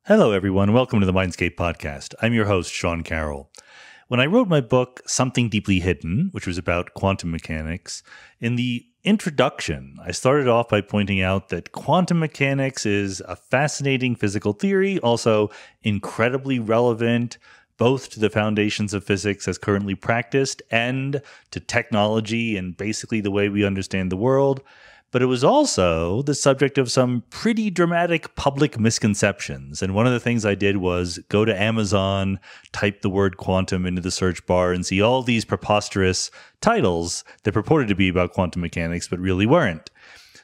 Hello, everyone. Welcome to the Mindscape podcast. I'm your host, Sean Carroll. When I wrote my book, Something Deeply Hidden, which was about quantum mechanics, in the introduction, I started off by pointing out that quantum mechanics is a fascinating physical theory, also incredibly relevant both to the foundations of physics as currently practiced and to technology and basically the way we understand the world. But it was also the subject of some pretty dramatic public misconceptions. And one of the things I did was go to Amazon, type the word quantum into the search bar, and see all these preposterous titles that purported to be about quantum mechanics, but really weren't.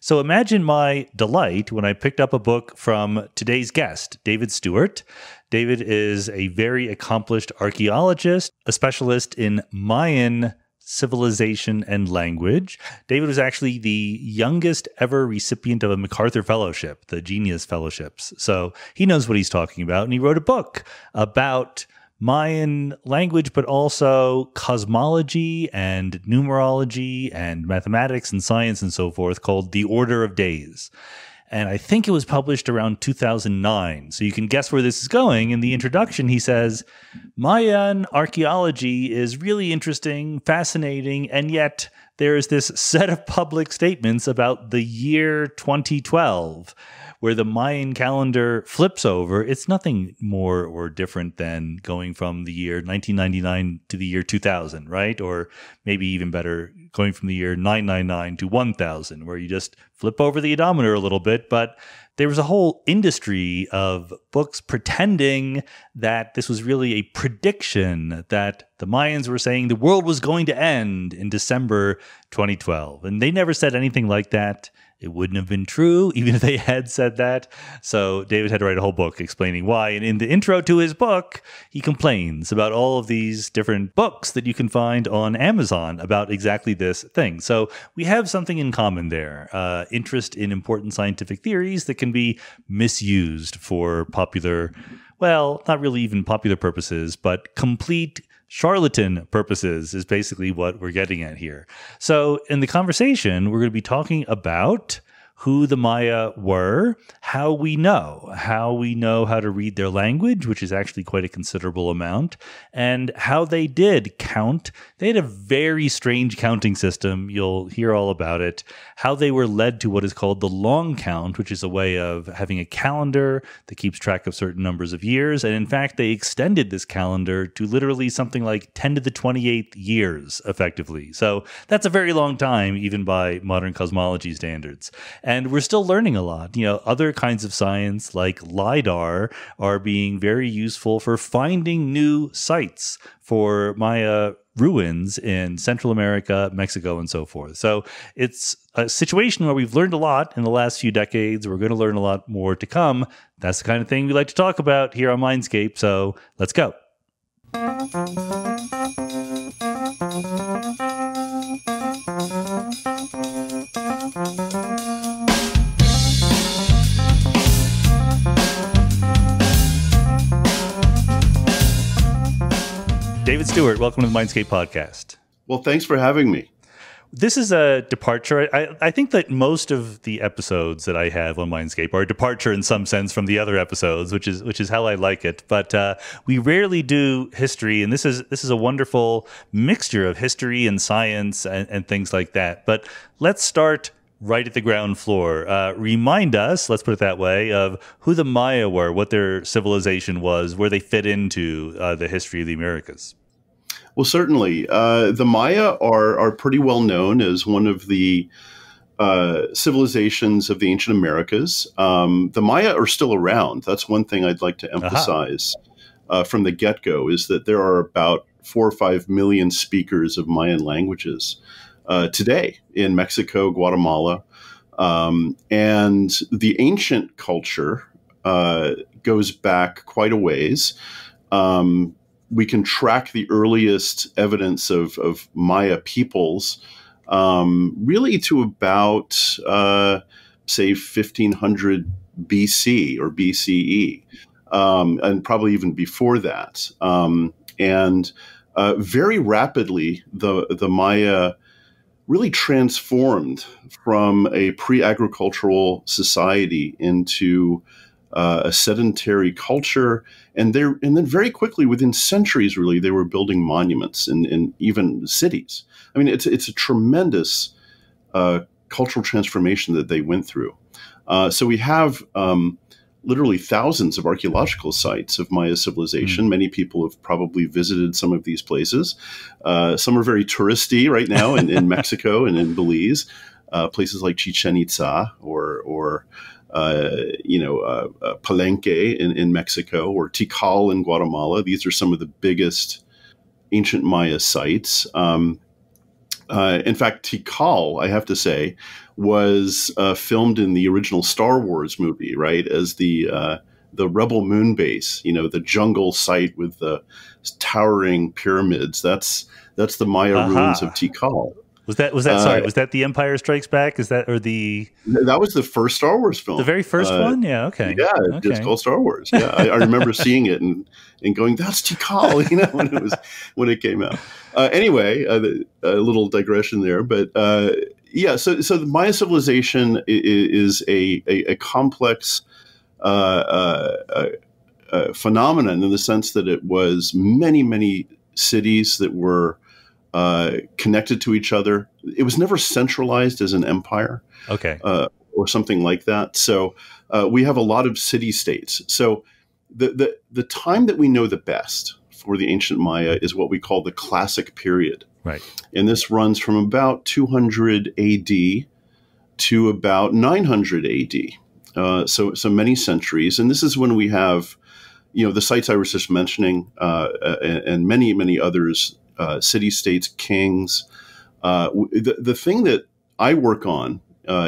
So imagine my delight when I picked up a book from today's guest, David Stuart. David is a very accomplished archaeologist, a specialist in Mayan civilization and language. David was actually the youngest ever recipient of a MacArthur Fellowship, the Genius Fellowships. So he knows what he's talking about. And he wrote a book about Mayan language, but also cosmology and numerology and mathematics and science and so forth, called The Order of Days. And I think it was published around 2009. So you can guess where this is going. In the introduction, he says, Mayan archaeology is really interesting, fascinating, and yet there is this set of public statements about the year 2012, where the Mayan calendar flips over. It's nothing more or different than going from the year 1999 to the year 2000, right? Or maybe even better, going from the year 999 to 1000, where you just flip over the odometer a little bit. But there was a whole industry of books pretending that this was really a prediction that the Mayans were saying the world was going to end in December 2012. And they never said anything like that. It wouldn't have been true, even if they had said that. So David had to write a whole book explaining why. And in the intro to his book, he complains about all of these different books that you can find on Amazon about exactly this thing. So we have something in common there, interest in important scientific theories that can be misused for popular, well, not really even popular purposes, but complete charlatan purposes is basically what we're getting at here. So in the conversation, we're going to be talking about who the Maya were, how we know how to read their language, which is actually quite a considerable amount, and how they did count. They had a very strange counting system. You'll hear all about it. How they were led to what is called the long count, which is a way of having a calendar that keeps track of certain numbers of years. And in fact, they extended this calendar to literally something like 10 to the 28th years, effectively. So that's a very long time, even by modern cosmology standards. And we're still learning a lot. You know, other kinds of science like LIDAR are being very useful for finding new sites for Maya ruins in Central America, Mexico, and so forth. So it's a situation where we've learned a lot in the last few decades. We're going to learn a lot more to come. That's the kind of thing we like to talk about here on Mindscape. So let's go. David Stuart, welcome to the Mindscape podcast. Well, thanks for having me. This is a departure. I think that most of the episodes that I have on Mindscape are a departure in some sense from the other episodes, which is how I like it. But we rarely do history, and this is a wonderful mixture of history and science and things like that. But let's start right at the ground floor. Remind us, let's put it that way, of who the Maya were, what their civilization was, where they fit into the history of the Americas. Well, certainly. The Maya are pretty well known as one of the civilizations of the ancient Americas. The Maya are still around. That's one thing I'd like to emphasize from the get-go, is that there are about 4 or 5 million speakers of Mayan languages today in Mexico, Guatemala. And the ancient culture goes back quite a ways. We can track the earliest evidence of Maya peoples really to about, say, 1500 BC or BCE, and probably even before that. And very rapidly, the Maya really transformed from a pre-agricultural society into a sedentary culture, and then very quickly, within centuries, really, they were building monuments and even cities. I mean, it's a tremendous cultural transformation that they went through. So we have literally thousands of archaeological sites of Maya civilization. Mm. Many people have probably visited some of these places. Some are very touristy right now in Mexico and in Belize. Places like Chichen Itza or Palenque in Mexico, or Tikal in Guatemala. These are some of the biggest ancient Maya sites. In fact, Tikal, I have to say, was filmed in the original Star Wars movie, right, as the Rebel moon base. The jungle site with the towering pyramids. That's the Maya ruins of Tikal. Was that sorry? Was that The Empire Strikes Back? Is that that was the first Star Wars film? The very first one? Yeah. Okay. Yeah, okay. It's called Star Wars. Yeah, I remember seeing it and going, "That's Tikal," when it came out. Anyway, a little digression there, but yeah. So the Maya civilization is a complex phenomenon in the sense that it was many cities that were connected to each other. It was never centralized as an empire, or something like that. So we have a lot of city-states. So the time that we know the best for the ancient Maya is what we call the classic period, right? And this runs from about 200 A.D. to about 900 A.D. So many centuries, and this is when we have, the sites I was just mentioning, and many others. City-states, kings. The thing that I work on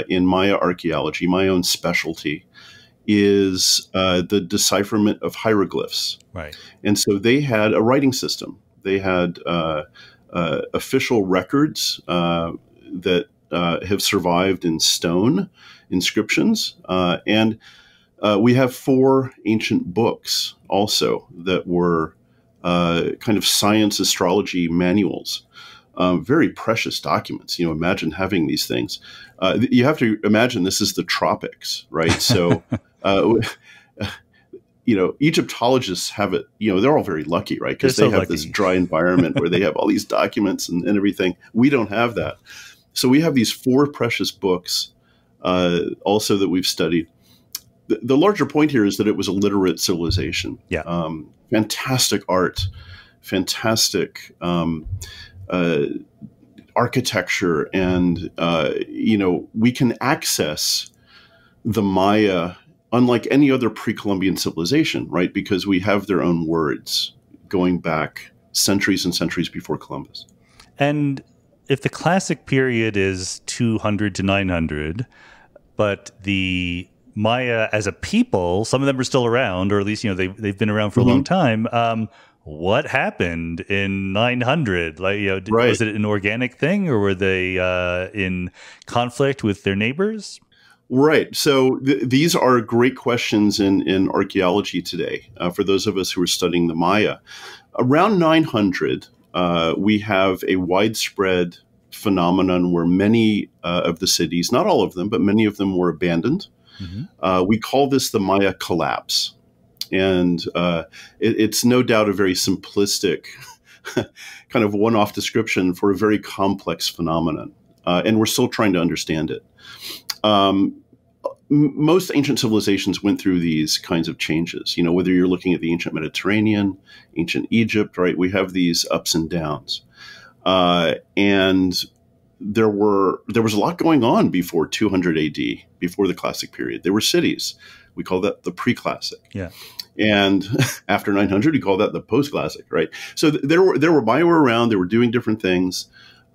in Maya archaeology, my own specialty, is the decipherment of hieroglyphs. Right. And so they had a writing system. They had official records that have survived in stone inscriptions. And we have 4 ancient books also that were kind of science astrology manuals, very precious documents. Imagine having these things. You have to imagine this is the tropics, right? So, Egyptologists have it. They're all very lucky, right? Because they have this dry environment where they have all these documents and everything. We don't have that. So we have these 4 precious books, also that we've studied. The larger point here is that it was a literate civilization. Yeah. Fantastic art, fantastic architecture, and we can access the Maya unlike any other pre-Columbian civilization, right? Because we have their own words going back centuries and centuries before Columbus. And if the classic period is 200 to 900, but the Maya as a people, some of them are still around, or at least they've been around for a long time. What happened in 900? Right. Was it an organic thing, or were they in conflict with their neighbors? Right. So these are great questions in archaeology today for those of us who are studying the Maya. Around 900, we have a widespread phenomenon where many of the cities, not all of them, but many of them, were abandoned. Mm-hmm. We call this the Maya collapse. And it's no doubt a very simplistic kind of one-off description for a very complex phenomenon. And we're still trying to understand it. Most ancient civilizations went through these kinds of changes, whether you're looking at the ancient Mediterranean, ancient Egypt, right? We have these ups and downs. And there was a lot going on before 200 AD, before the classic period. There were cities. We call that the pre-classic. Yeah. And after 900, we call that the post-classic, right? So there were Maya around. They were doing different things.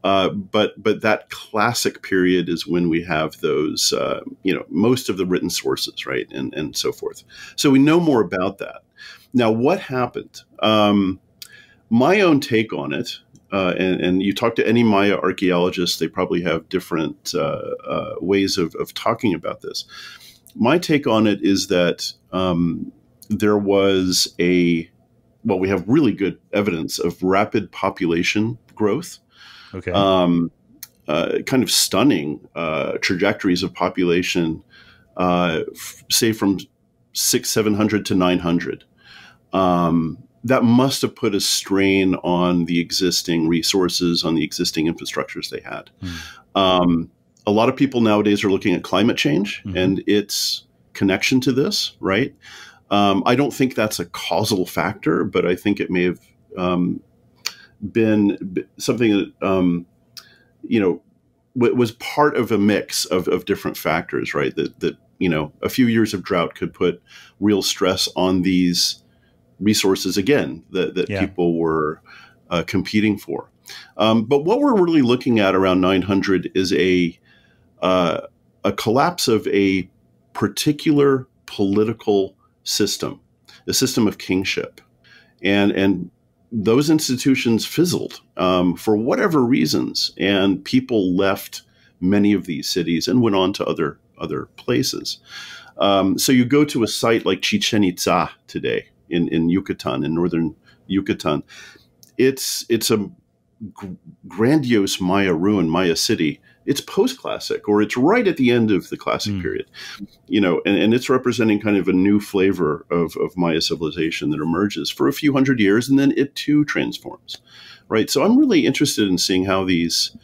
But that classic period is when we have those, most of the written sources, right, and so forth. So we know more about that. Now, what happened? My own take on it, and you talk to any Maya archaeologist, they probably have different ways of talking about this. My take on it is that there was we have really good evidence of rapid population growth. Okay. Kind of stunning trajectories of population, say from 700 to 900. That must have put a strain on the existing resources, on the existing infrastructures they had. A lot of people nowadays are looking at climate change and its connection to this, right? I don't think that's a causal factor, but I think it may have been something that, was part of a mix of different factors, right? That a few years of drought could put real stress on these resources again that people were competing for. But what we're really looking at around 900 is a collapse of a particular political system, a system of kingship, and those institutions fizzled for whatever reasons, and people left many of these cities and went on to other places. So you go to a site like Chichen Itza today in Yucatan, in northern Yucatan. It's a grandiose Maya ruin, Maya city. It's post-classic, or it's right at the end of the classic period, and it's representing kind of a new flavor of Maya civilization that emerges for a few hundred years, and then it too transforms, right? So I'm really interested in seeing how these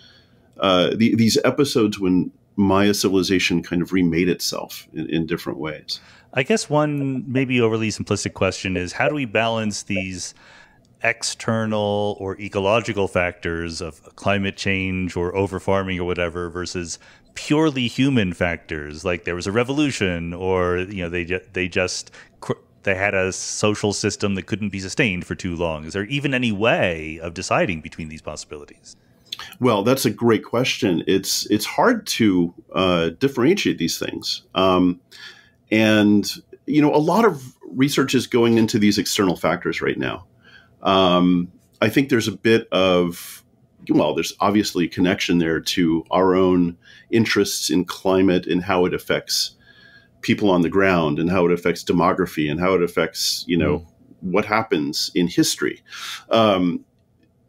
episodes when Maya civilization kind of remade itself in different ways. I guess one maybe overly simplistic question is, how do we balance these external or ecological factors of climate change or over-farming or whatever versus purely human factors, like there was a revolution, or they had a social system that couldn't be sustained for too long? Is there even any way of deciding between these possibilities? Well, that's a great question. It's hard to differentiate these things, and a lot of research is going into these external factors right now. I think there's a bit of, there's obviously a connection there to our own interests in climate and how it affects people on the ground, and how it affects demography, and how it affects, what happens in history.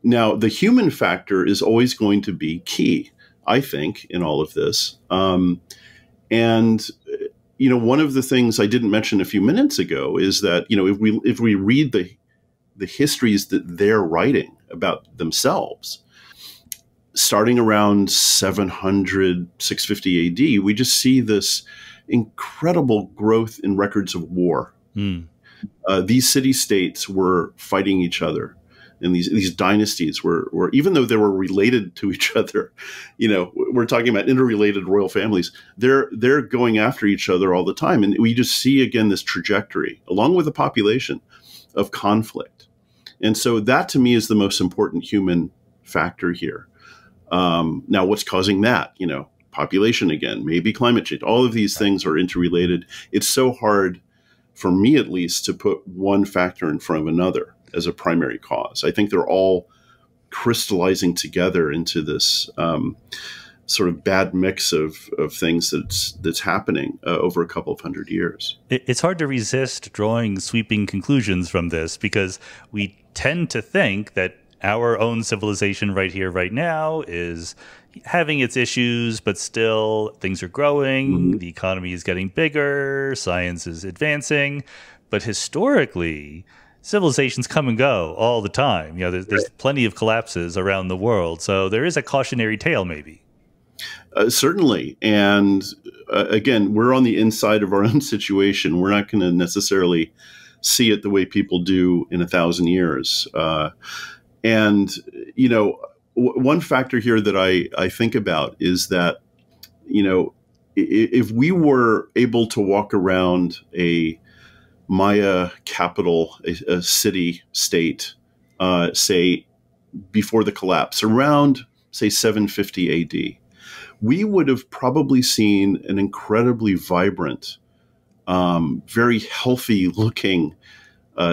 Now, the human factor is always going to be key, I think, in all of this. One of the things I didn't mention a few minutes ago is that, if we read the histories that they're writing about themselves, starting around 700, 650 AD, we just see this incredible growth in records of war. These city-states were fighting each other. And these dynasties were, even though they were related to each other, we're talking about interrelated royal families, they're going after each other all the time. And we just see, again, this trajectory, along with the population, of conflict. And so that, to me, is the most important human factor here. Now, what's causing that? Population again, maybe climate change. All of these things are interrelated. It's so hard, for me at least, to put one factor in front of another as a primary cause. I think they're all crystallizing together into this sort of bad mix of things that's happening over a couple of hundred years. It's hard to resist drawing sweeping conclusions from this, because we tend to think that our own civilization right here, right now, is having its issues, but still things are growing, the economy is getting bigger, science is advancing. But historically, civilizations come and go all the time. There's plenty of collapses around the world. So there is a cautionary tale, maybe. Certainly. And again, we're on the inside of our own situation. We're not going to necessarily see it the way people do in 1,000 years. One factor here that I think about is that, if we were able to walk around a Maya capital, a city state, say before the collapse, around, say, 750 AD, we would have probably seen an incredibly vibrant, very healthy looking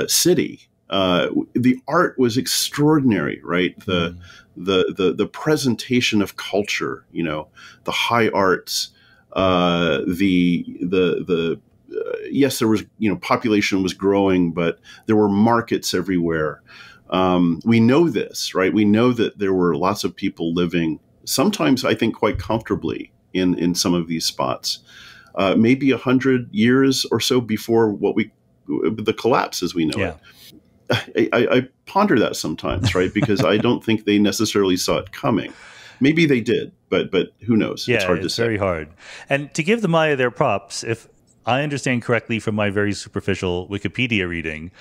city. The art was extraordinary, right? The presentation of culture, the high arts, yes, there was, population was growing, but there were markets everywhere. We know this, right? We know that there were lots of people living, sometimes I think quite comfortably in some of these spots. maybe 100 years or so before the collapse as we know it. I ponder that sometimes, right? Because I don't think they necessarily saw it coming. Maybe they did, but who knows? Yeah, it's hard to say. Very hard. And to give the Maya their props, if I understand correctly from my very superficial Wikipedia reading,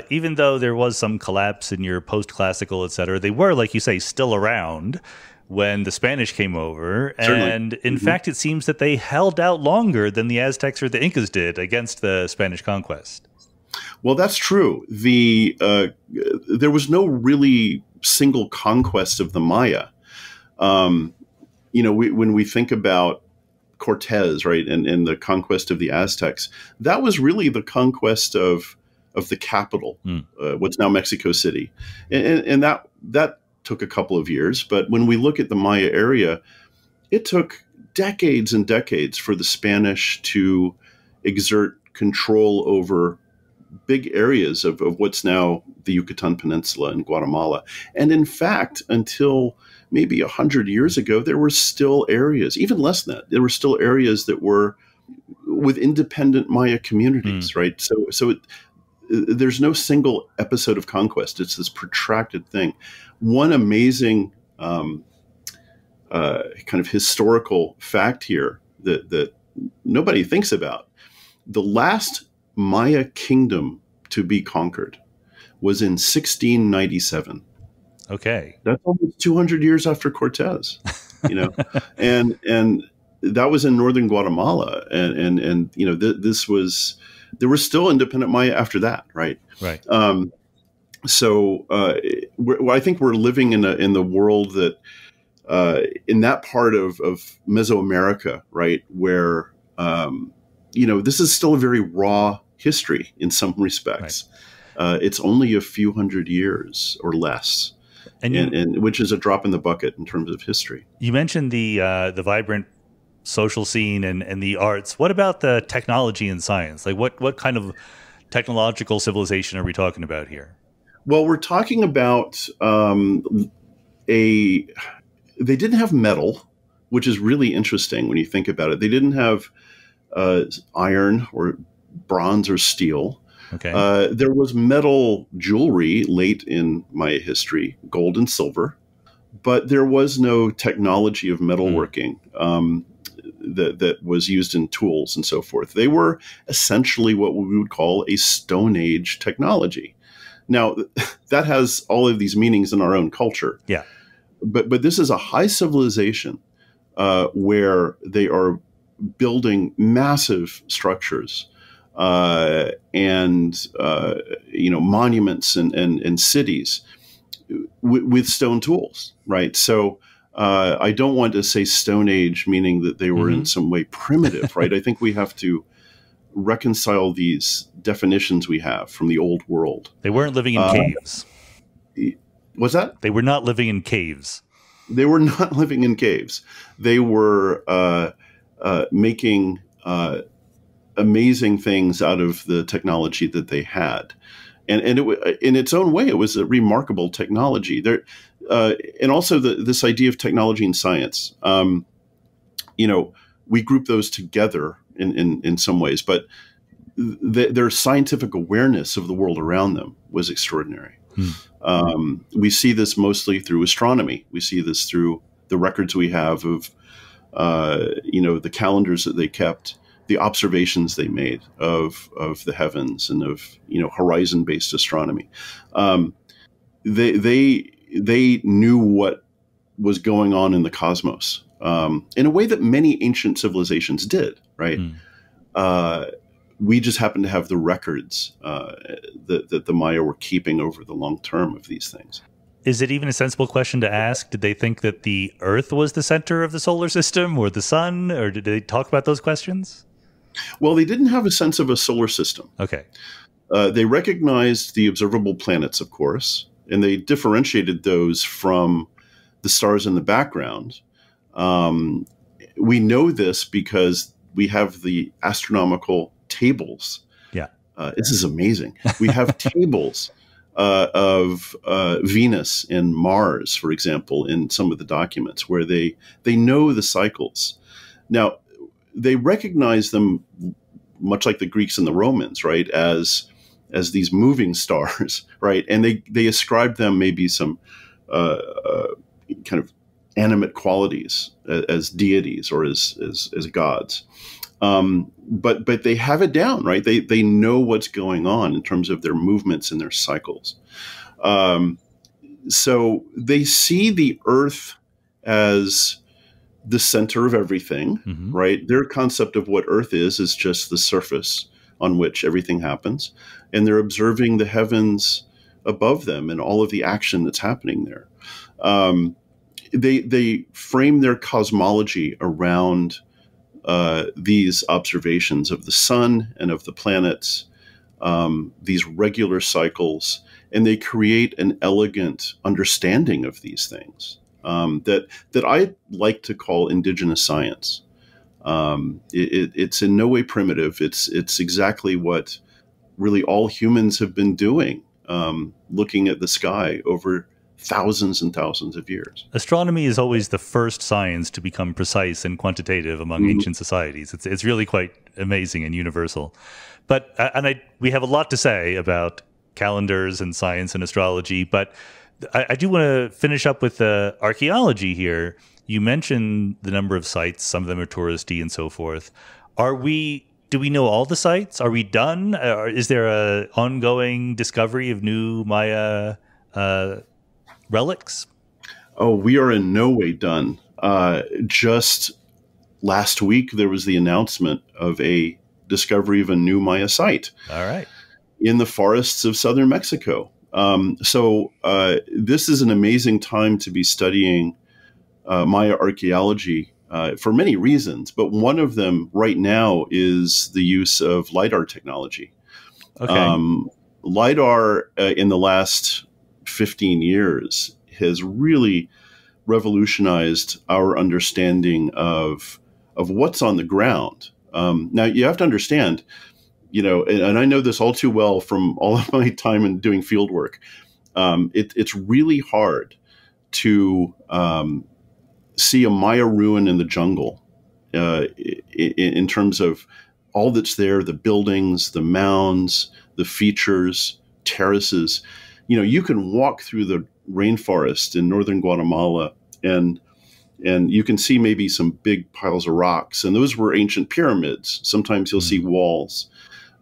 even though there was some collapse in your post-classical, et cetera, they were, like you say, still around when the Spanish came over. Certainly. And in fact, it seems that they held out longer than the Aztecs or the Incas did against the Spanish conquest. Well, that's true. There was no really single conquest of the Maya. When we think about Cortez, right, and the conquest of the Aztecs, that was really the conquest of the capital, what's now Mexico City, and that took a couple of years. But when we look at the Maya area, it took decades and decades for the Spanish to exert control over big areas of what's now the Yucatan Peninsula in Guatemala. And in fact, until maybe 100 years ago, there were still areas, even less than that, there were still areas that were with independent Maya communities, right? So there's no single episode of conquest. It's this protracted thing. One amazing kind of historical fact here that nobody thinks about, the last Maya kingdom to be conquered was in 1697. Okay. That's almost 200 years after Cortez, and that was in northern Guatemala. And there was still independent Maya after that. Right. Right. So I think we're living in the world that, in that part of Mesoamerica, right, where, this is still a very raw history in some respects. Right. It's only a few hundred years or less, and which is a drop in the bucket in terms of history. You mentioned the vibrant social scene and the arts. What about the technology and science? Like what kind of technological civilization are we talking about here? Well, we're talking about they didn't have metal, which is really interesting when you think about it. They didn't have iron or bronze or steel. Okay. There was metal jewelry late in Maya history, gold and silver, but there was no technology of metalworking that was used in tools and so forth. They were essentially what we would call a Stone Age technology. Now, that has all of these meanings in our own culture. Yeah. But this is a high civilization where they are building massive structures and monuments and cities with stone tools, right? So I don't want to say Stone Age, meaning that they were in some way primitive, right? I think we have to reconcile these definitions we have from the old world. They weren't living in caves. What's that? They were not living in caves. They were not living in caves. They were making amazing things out of the technology that they had. And in its own way, it was a remarkable technology. There, and also this idea of technology and science. We group those together in some ways, but their scientific awareness of the world around them was extraordinary. We see this mostly through astronomy. We see this through the records we have of, the calendars that they kept, the observations they made of the heavens and of, horizon-based astronomy. They knew what was going on in the cosmos in a way that many ancient civilizations did, right? We just happen to have the records that the Maya were keeping over the long term of these things. Is it even a sensible question to ask? Did they think that the Earth was the center of the solar system or the sun? Or did they talk about those questions? Well, they didn't have a sense of a solar system. Okay. They recognized the observable planets, of course, and they differentiated those from the stars in the background. We know this because we have the astronomical tables. Yeah. This is amazing. We have tables of Venus and Mars, for example, in some of the documents where they know the cycles. Now, they recognize them much like the Greeks and the Romans, right, as these moving stars, right? And they ascribe them maybe some kind of animate qualities as deities or as gods. But they have it down, right? They know what's going on in terms of their movements and their cycles. So they see the Earth as the center of everything, mm-hmm. right? Their concept of what Earth is just the surface on which everything happens. And they're observing the heavens above them and all of the action that's happening there. They frame their cosmology around these observations of the sun and of the planets, these regular cycles, and they create an elegant understanding of these things that I like to call indigenous science. It's in no way primitive. It's exactly what really all humans have been doing, looking at the sky over thousands and thousands of years. Astronomy is always the first science to become precise and quantitative among mm-hmm. ancient societies. It's really quite amazing and universal. But we have a lot to say about calendars and science and astrology, but I do want to finish up with archaeology here. You mentioned the number of sites. Some of them are touristy and so forth. Do we know all the sites? Are we done? Or is there an ongoing discovery of new Maya relics? Oh, we are in no way done. Just last week, there was the announcement of a discovery of a new Maya site. All right. In the forests of southern Mexico. So this is an amazing time to be studying Maya archaeology for many reasons, but one of them right now is the use of LiDAR technology. Okay. LiDAR in the last 15 years has really revolutionized our understanding of what's on the ground. Now, you have to understand, and I know this all too well from all of my time in doing field work. It's really hard to see a Maya ruin in the jungle in terms of all that's there, the buildings, the mounds, the features, terraces. You can walk through the rainforest in northern Guatemala and you can see maybe some big piles of rocks, and those were ancient pyramids. Sometimes you'll see walls.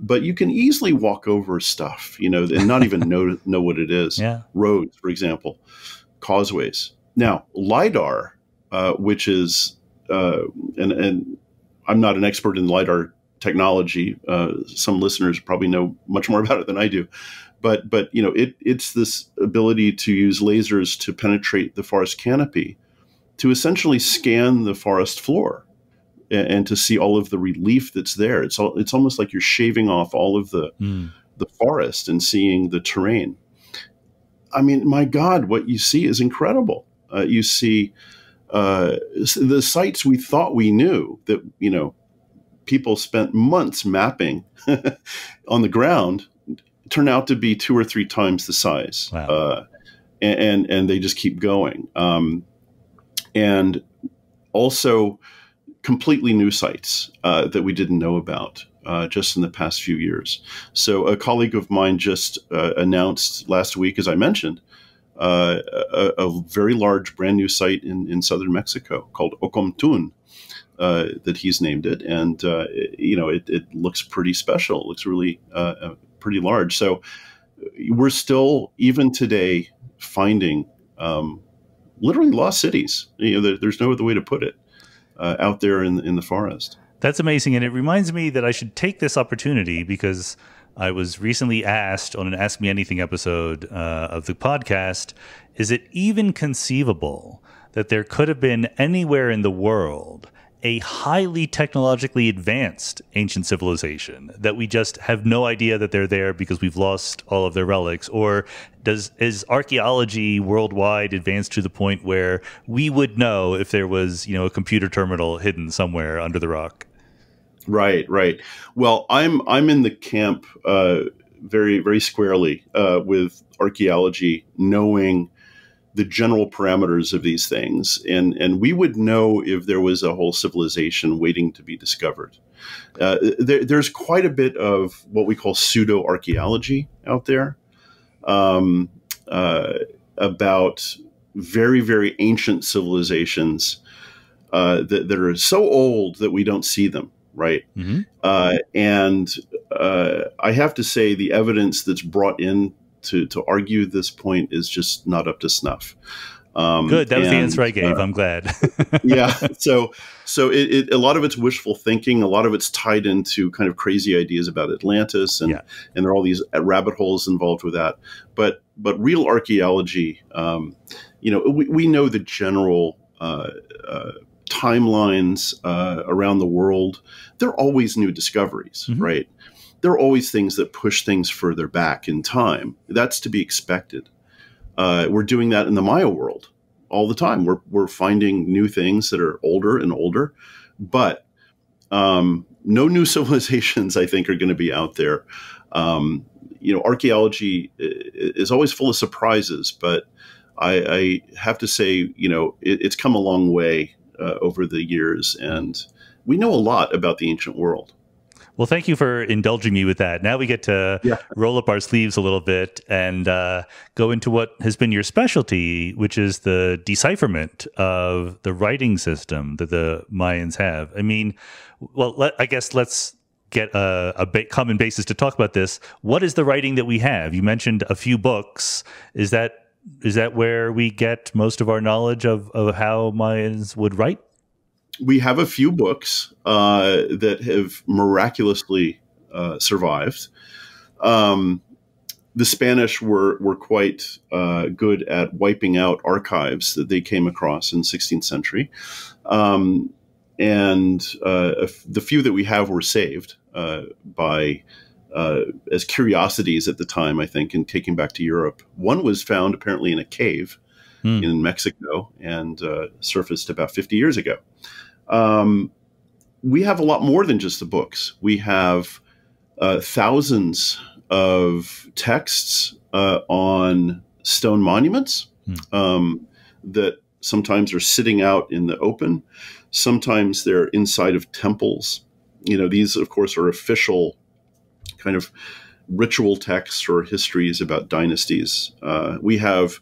But you can easily walk over stuff, and not even know what it is. Yeah. Roads, for example, causeways. Now, LiDAR, which is, and I'm not an expert in LiDAR technology. Some listeners probably know much more about it than I do. But it's this ability to use lasers to penetrate the forest canopy to essentially scan the forest floor. And to see all of the relief that's there. It's almost like you're shaving off all of the forest and seeing the terrain. I mean, my God, what you see is incredible. You see the sites we thought we knew that, people spent months mapping on the ground turn out to be 2 or 3 times the size. Wow. And they just keep going. And also completely new sites that we didn't know about just in the past few years. So a colleague of mine just announced last week, as I mentioned, a very large brand new site in southern Mexico called Ocomtun, that he's named it. And, it looks pretty special. It looks really pretty large. So we're still, even today, finding literally lost cities. There's no other way to put it. Out there in the forest. That's amazing. And it reminds me that I should take this opportunity because I was recently asked on an Ask Me Anything episode of the podcast, is it even conceivable that there could have been anywhere in the world a highly technologically advanced ancient civilization that we just have no idea that they're there because we've lost all of their relics? Or is archaeology worldwide advanced to the point where we would know if there was, a computer terminal hidden somewhere under the rock? Right. Well, I'm in the camp very, very squarely with archaeology, knowing the general parameters of these things, and we would know if there was a whole civilization waiting to be discovered. There's quite a bit of what we call pseudo-archaeology out there about very, very ancient civilizations that are so old that we don't see them, right? Mm-hmm. And I have to say the evidence that's brought in to argue this point is just not up to snuff. Good. That was the answer I gave. I'm glad. Yeah. So a lot of it's wishful thinking. A lot of it's tied into kind of crazy ideas about Atlantis, and there are all these rabbit holes involved with that. But real archaeology, we know the general timelines around the world. There are always new discoveries, mm-hmm. right? There are always things that push things further back in time. That's to be expected. We're doing that in the Maya world all the time. We're finding new things that are older and older, but no new civilizations, I think, are going to be out there. Archaeology is always full of surprises, but I have to say, it's come a long way over the years, and we know a lot about the ancient world. Well, thank you for indulging me with that. Now we get to roll up our sleeves a little bit and go into what has been your specialty, which is the decipherment of the writing system that the Mayans have. I mean, well, I guess let's get a common basis to talk about this. What is the writing that we have? You mentioned a few books. Is that where we get most of our knowledge of how Mayans would write? We have a few books that have miraculously survived. The Spanish were quite good at wiping out archives that they came across in the 16th century. And the few that we have were saved by as curiosities at the time, I think, and taken back to Europe. One was found apparently in a cave in Mexico and surfaced about 50 years ago. We have a lot more than just the books. We have thousands of texts on stone monuments that sometimes are sitting out in the open. Sometimes they're inside of temples. These, of course, are official kind of ritual texts or histories about dynasties. We have,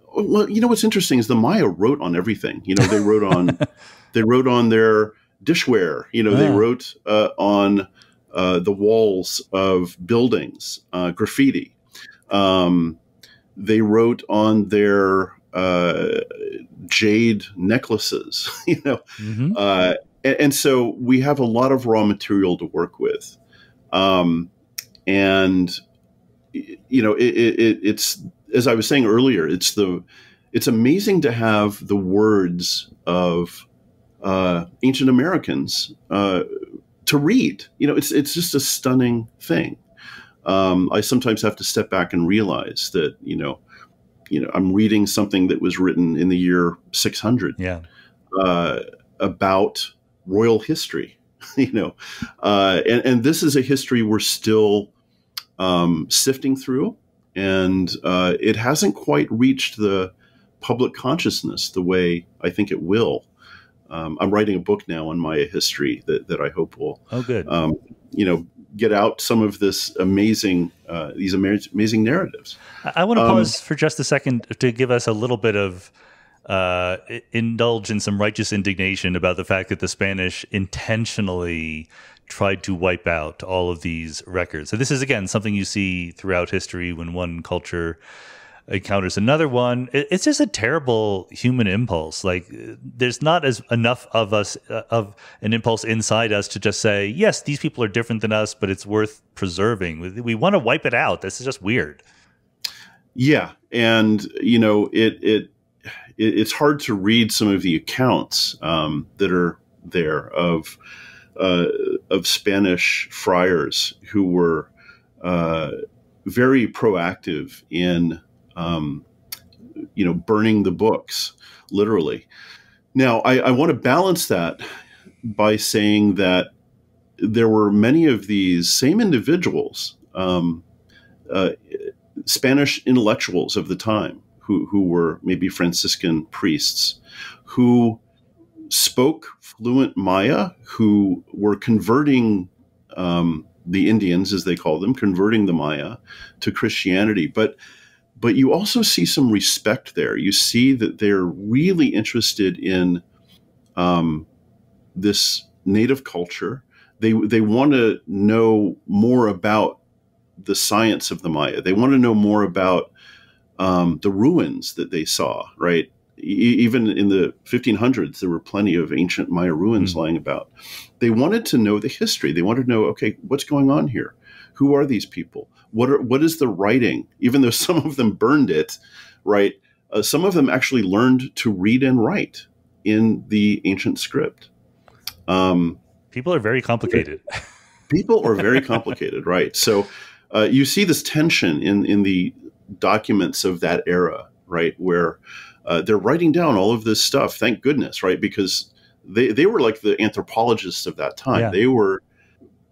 what's interesting is the Maya wrote on everything. They wrote on they wrote on their dishware. They wrote on the walls of buildings, graffiti. They wrote on their jade necklaces. Mm-hmm. And so we have a lot of raw material to work with. It's, as I was saying earlier, it's amazing to have the words of ancient Americans to read. It's just a stunning thing. I sometimes have to step back and realize that I'm reading something that was written in the year 600 about royal history. And this is a history we're still sifting through, and it hasn't quite reached the public consciousness the way I think it will. I'm writing a book now on Maya history that I hope will, get out some of this amazing narratives. I want to pause for just a second to give us a little bit of indulge in some righteous indignation about the fact that the Spanish intentionally tried to wipe out all of these records. So this is, again, something you see throughout history when one culture encounters another one. It's just a terrible human impulse. Like, there's not enough of us, of an impulse inside us to just say, yes, these people are different than us, but it's worth preserving. We want to wipe it out. This is just weird. Yeah. And, it's hard to read some of the accounts that are there of Spanish friars who were very proactive in burning the books, literally. Now, I want to balance that by saying that there were many of these same individuals, Spanish intellectuals of the time, who were maybe Franciscan priests, who spoke fluent Maya, who were converting the Indians, as they call them, converting the Maya to Christianity. But you also see some respect there. You see that they're really interested in this native culture. They want to know more about the science of the Maya. They want to know more about the ruins that they saw, right? Even in the 1500s, there were plenty of ancient Maya ruins lying about. They wanted to know the history. They wanted to know, okay, what's going on here? Who are these people? What is the writing? Even though some of them burned it, right? Some of them actually learned to read and write in the ancient script. People are very complicated. People are very complicated, right? So you see this tension in the documents of that era, right, where they're writing down all of this stuff. Thank goodness, right? Because they were like the anthropologists of that time. Yeah. They were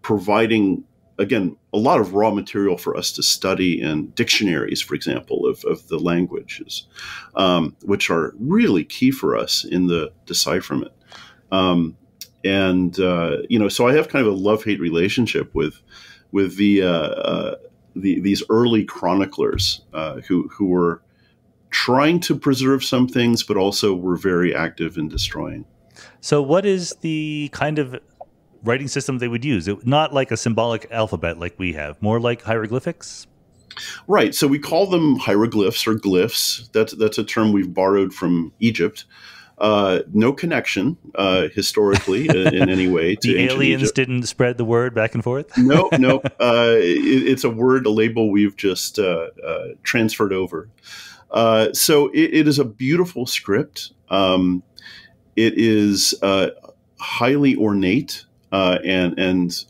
providing, again, a lot of raw material for us to study in dictionaries, for example, of the languages, which are really key for us in the decipherment. So I have kind of a love-hate relationship with these early chroniclers who were trying to preserve some things, but also were very active in destroying. So what is the kind of writing system they would use? Not like a symbolic alphabet like we have, more like hieroglyphics? Right. So we call them hieroglyphs or glyphs. That's a term we've borrowed from Egypt. No connection historically in any way to the ancient aliens Egypt. Didn't spread the word back and forth? No. It's a word, a label we've just transferred over. So it is a beautiful script. It is highly ornate, and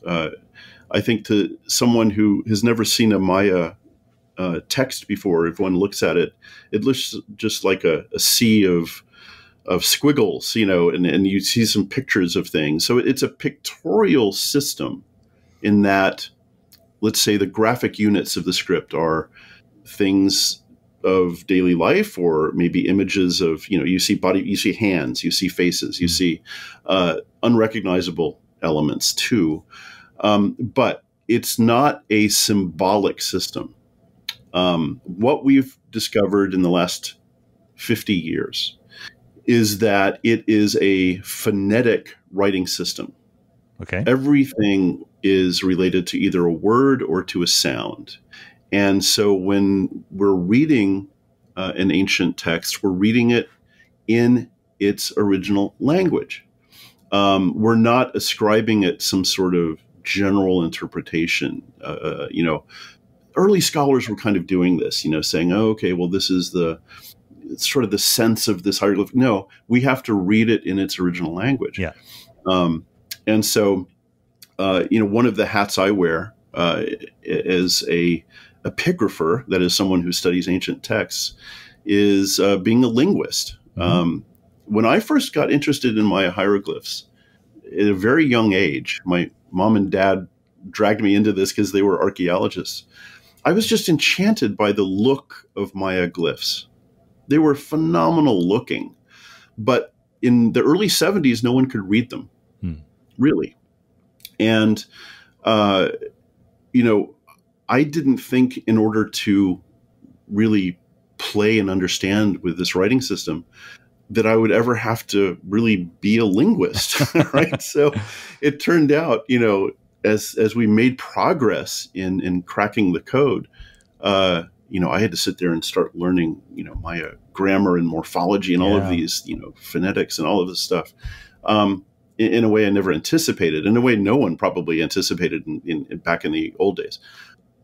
I think to someone who has never seen a Maya text before, if one looks at it, it looks just like a sea of squiggles, and you see some pictures of things. So it's a pictorial system in that, let's say, the graphic units of the script are things of daily life, or maybe images of, you see body, you see hands, you see faces, you see unrecognizable elements too. But it's not a symbolic system. What we've discovered in the last 50 years is that it is a phonetic writing system. Okay. Everything is related to either a word or to a sound. And so when we're reading an ancient text, we're reading it in its original language. We're not ascribing it some sort of general interpretation. Early scholars were kind of doing this, saying, oh, okay, well, this is it's sort of the sense of this hieroglyph. No, we have to read it in its original language. Yeah. And so, one of the hats I wear as a epigrapher, that is someone who studies ancient texts, is being a linguist. Mm-hmm. When I first got interested in Maya hieroglyphs at a very young age, my mom and dad dragged me into this because they were archaeologists. I was just enchanted by the look of Maya glyphs. They were phenomenal looking, but in the early 70s, no one could read them, really. And, I didn't think, in order to really play and understand with this writing system, that I would ever have to really be a linguist, right? So it turned out, as we made progress in cracking the code, I had to sit there and start learning, Maya grammar and morphology and all of these, phonetics and all of this stuff, in a way I never anticipated, in a way no one probably anticipated in back in the old days.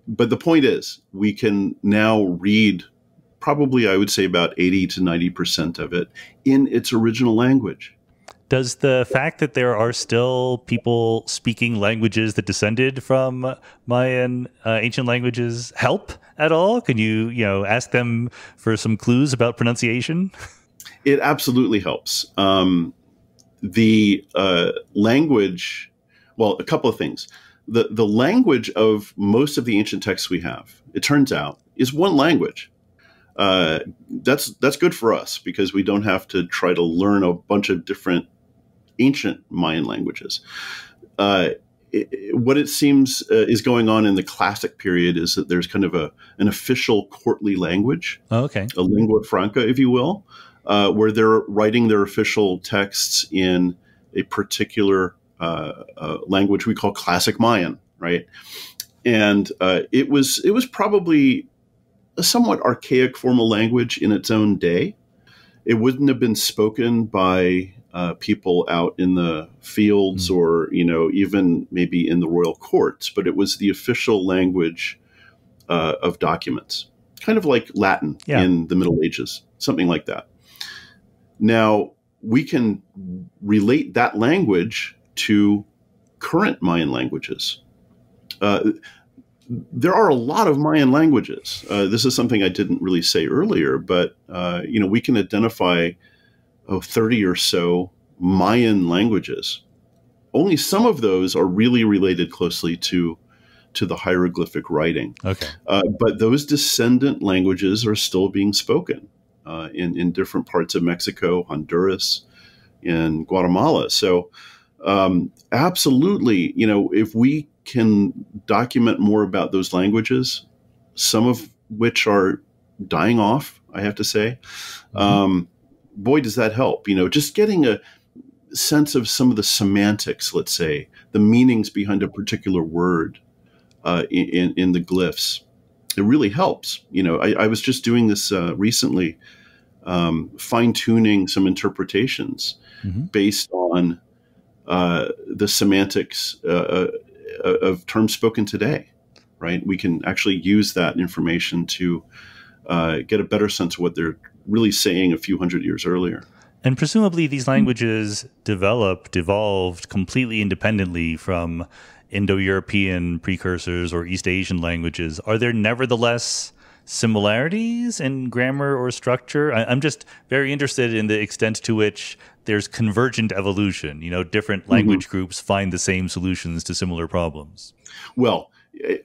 But the point is, we can now read probably, I would say, about 80 to 90% of it in its original language. Does the fact that there are still people speaking languages that descended from Mayan ancient languages help at all? Can you, ask them for some clues about pronunciation? It absolutely helps. The language, well, a couple of things. The language of most of the ancient texts we have, it turns out, is one language. That's good for us because we don't have to try to learn a bunch of different ancient Mayan languages. What it seems is going on in the classic period is that there's kind of an official courtly language, okay, a lingua franca, if you will, where they're writing their official texts in a particular language we call classic Mayan, right? And it was probably a somewhat archaic formal language in its own day. It wouldn't have been spoken by people out in the fields or, even maybe in the royal courts, but it was the official language of documents, kind of like Latin in the Middle Ages, something like that. Now, we can relate that language to current Mayan languages. There are a lot of Mayan languages. This is something I didn't really say earlier, but we can identify 30 or so Mayan languages. Only some of those are really related closely to the hieroglyphic writing. Okay. But those descendant languages are still being spoken in different parts of Mexico, Honduras, and Guatemala. So absolutely, if we can document more about those languages, some of which are dying off, I have to say, boy, does that help. Just getting a sense of some of the semantics, let's say, the meanings behind a particular word in the glyphs. It really helps. I was just doing this recently, fine-tuning some interpretations based on the semantics of terms spoken today, right? We can actually use that information to get a better sense of what they're really saying a few hundred years earlier. And presumably these languages evolved completely independently from Indo-European precursors or East Asian languages. Are there nevertheless similarities in grammar or structure? I'm just very interested in the extent to which there's convergent evolution. Different language groups find the same solutions to similar problems. Well,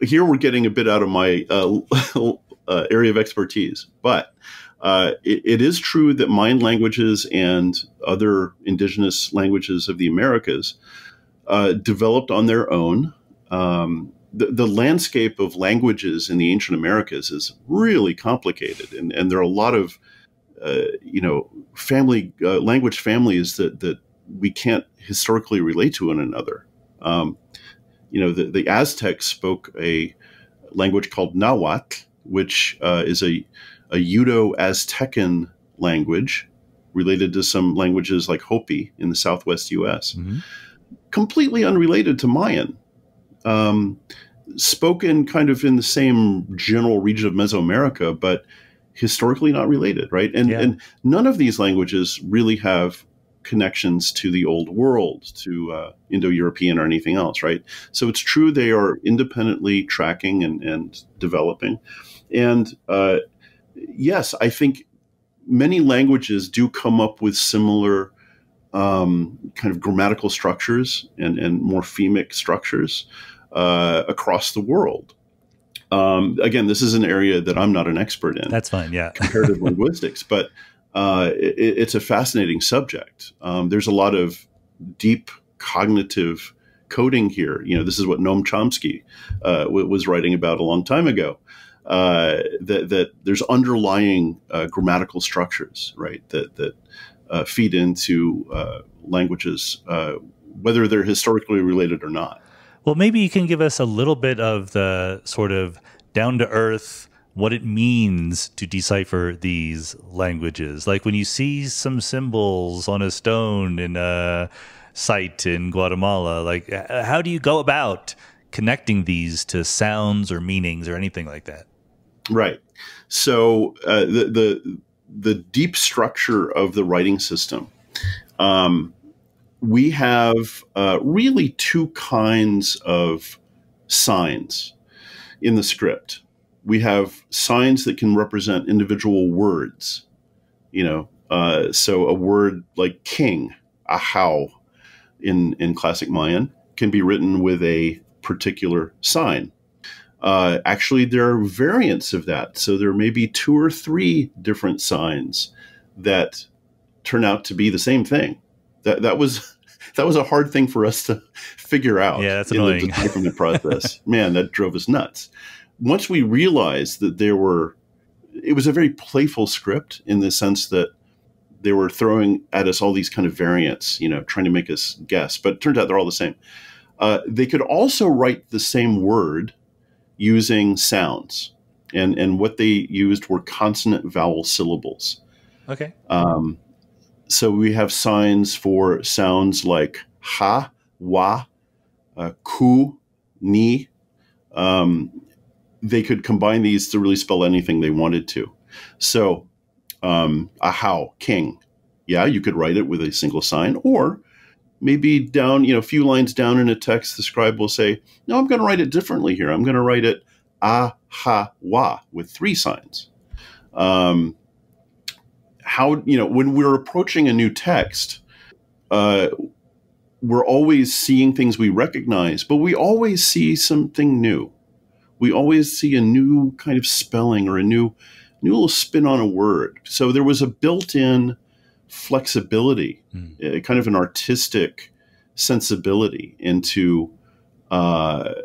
here we're getting a bit out of my area of expertise, but it is true that Mayan languages and other indigenous languages of the Americas developed on their own. The landscape of languages in the ancient Americas is really complicated, and there are a lot of language families that we can't historically relate to one another. The Aztecs spoke a language called Nahuatl, which is a Udo-Aztecan language related to some languages like Hopi in the southwest U.S. Completely unrelated to Mayan. Spoken kind of in the same general region of Mesoamerica, but historically not related, right? And none of these languages really have connections to the old world, to Indo-European or anything else, right? So it's true they are independently tracking and developing. And yes, I think many languages do come up with similar kind of grammatical structures and morphemic structures across the world. Again, this is an area that I'm not an expert in. That's fine, yeah. Comparative linguistics, but it's a fascinating subject. There's a lot of deep cognitive coding here. This is what Noam Chomsky was writing about a long time ago. That there's underlying grammatical structures, right, that feed into languages, whether they're historically related or not. Well, maybe you can give us a little bit of the sort of down-to-earth, what it means to decipher these languages. Like when you see some symbols on a stone in a site in Guatemala, like how do you go about connecting these to sounds or meanings or anything like that? Right. So the deep structure of the writing system, we have really two kinds of signs in the script. We have signs that can represent individual words, so a word like king, ahau, in classic Mayan can be written with a particular sign. Actually, there are variants of that. So there may be 2 or 3 different signs that turn out to be the same thing. That was a hard thing for us to figure out that's in annoying. the decipherment process. Man, that drove us nuts. Once we realized that it was a very playful script in the sense that they were throwing at us all these kind of variants, trying to make us guess. But it turns out they're all the same. They could also write the same word using sounds. And what they used were consonant vowel syllables. Okay. So we have signs for sounds like ha, wa, ku, ni. They could combine these to really spell anything they wanted to. So, ahau, king. Yeah, you could write it with a single sign, or maybe down, a few lines down in a text, the scribe will say, no, I'm going to write it differently here. I'm going to write it ah-ha-wa with 3 signs. When we're approaching a new text, we're always seeing things we recognize, but we always see something new. We always see a new kind of spelling or a new little spin on a word. So there was a built-in flexibility, kind of an artistic sensibility into the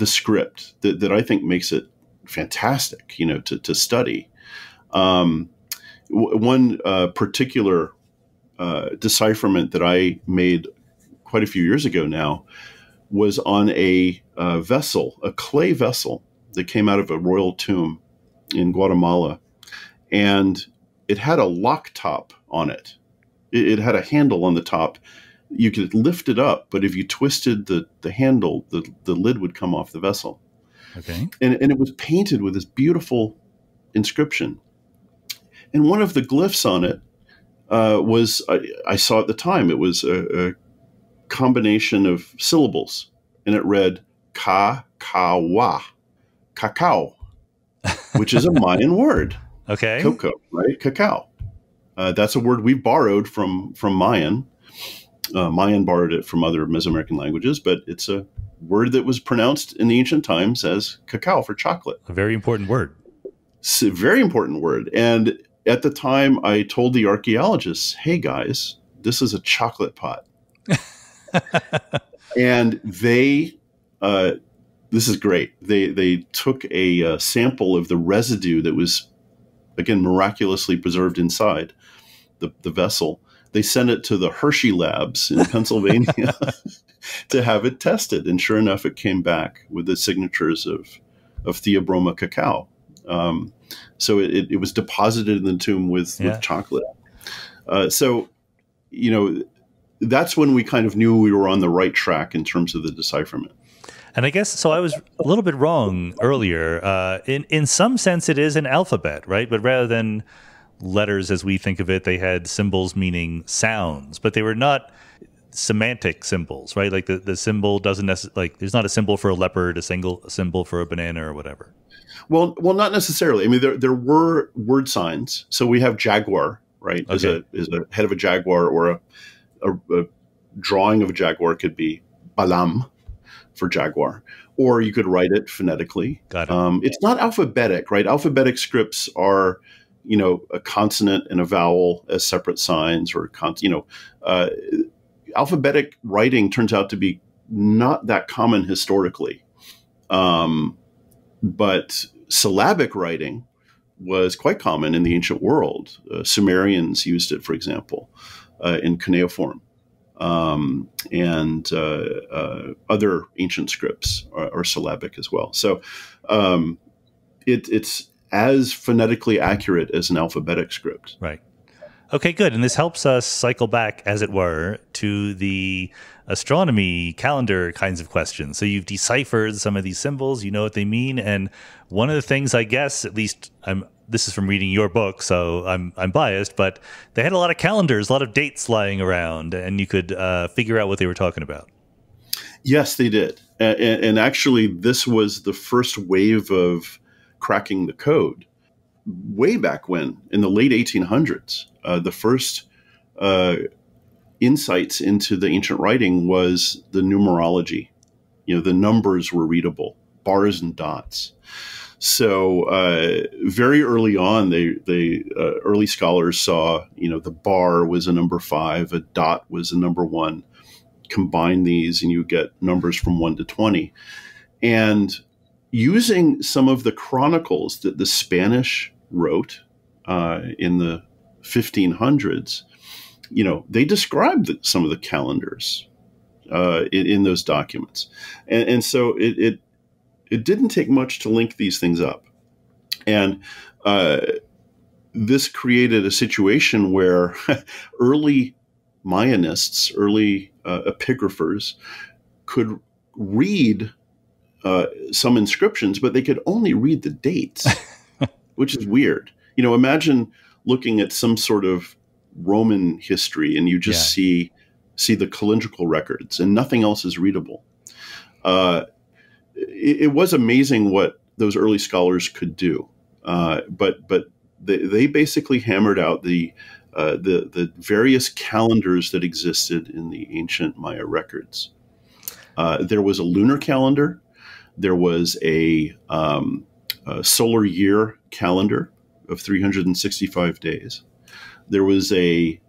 script that I think makes it fantastic, to study. One particular decipherment that I made quite a few years ago now was on a vessel, a clay vessel that came out of a royal tomb in Guatemala. And it had a lock top on it. It had a handle on the top. You could lift it up, but if you twisted the handle, the lid would come off the vessel. Okay. And it was painted with this beautiful inscription. And one of the glyphs on it was, I saw at the time, it was a combination of syllables. And it read ka-ka-wa, cacao, which is a Mayan word. Okay. Cocoa, right? Cacao. That's a word we borrowed from Mayan. Mayan borrowed it from other Mesoamerican languages, but it's a word that was pronounced in the ancient times as cacao for chocolate. A very important word. It's a very important word. And at the time, I told the archaeologists, hey, guys, this is a chocolate pot. And they, this is great. They took a sample of the residue that was, again, miraculously preserved inside the vessel. They sent it to the Hershey labs in Pennsylvania to have it tested. And sure enough, it came back with the signatures of Theobroma cacao. So it was deposited in the tomb with chocolate. So, that's when we kind of knew we were on the right track in terms of the decipherment. And I guess, so I was a little bit wrong earlier. In some sense, it is an alphabet, right? But rather than letters as we think of it, they had symbols meaning sounds, but they were not semantic symbols, right? Like the symbol doesn't necessarily, like there's not a symbol for a leopard, a symbol for a banana or whatever. Well, not necessarily. I mean, there were word signs. So we have jaguar, right? Okay. Is a head of a jaguar, or a drawing of a jaguar could be balam for jaguar, or you could write it phonetically. Got it. It's not alphabetic, right? Alphabetic scripts are, a consonant and a vowel as separate signs, or alphabetic writing turns out to be not that common historically. But syllabic writing was quite common in the ancient world. Sumerians used it, for example, in cuneiform. And other ancient scripts are syllabic as well. So it's as phonetically accurate as an alphabetic script. Right. Okay, good. And this helps us cycle back, as it were, to the astronomy calendar kinds of questions. So you've deciphered some of these symbols, you know what they mean. And one of the things, I guess, at least this is from reading your book, so I'm biased, but they had a lot of calendars, a lot of dates lying around, and you could figure out what they were talking about. Yes, they did. And actually, this was the first wave of cracking the code. Way back when, in the late 1800s, the first insights into the ancient writing was the numerology. The numbers were readable. bars and dots. So very early on, early scholars saw, the bar was a number 5, a dot was a number 1. Combine these and you get numbers from 1 to 20. And using some of the chronicles that the Spanish wrote in the 1500s, they described some of the calendars in those documents. And so it didn't take much to link these things up. And this created a situation where early Mayanists, early epigraphers could read some inscriptions, but they could only read the dates, which is weird. Imagine looking at some sort of Roman history and you just see the calendrical records and nothing else is readable. It was amazing what those early scholars could do, but they basically hammered out the various calendars that existed in the ancient Maya records. There was a lunar calendar. There was a solar year calendar of 365 days. There was a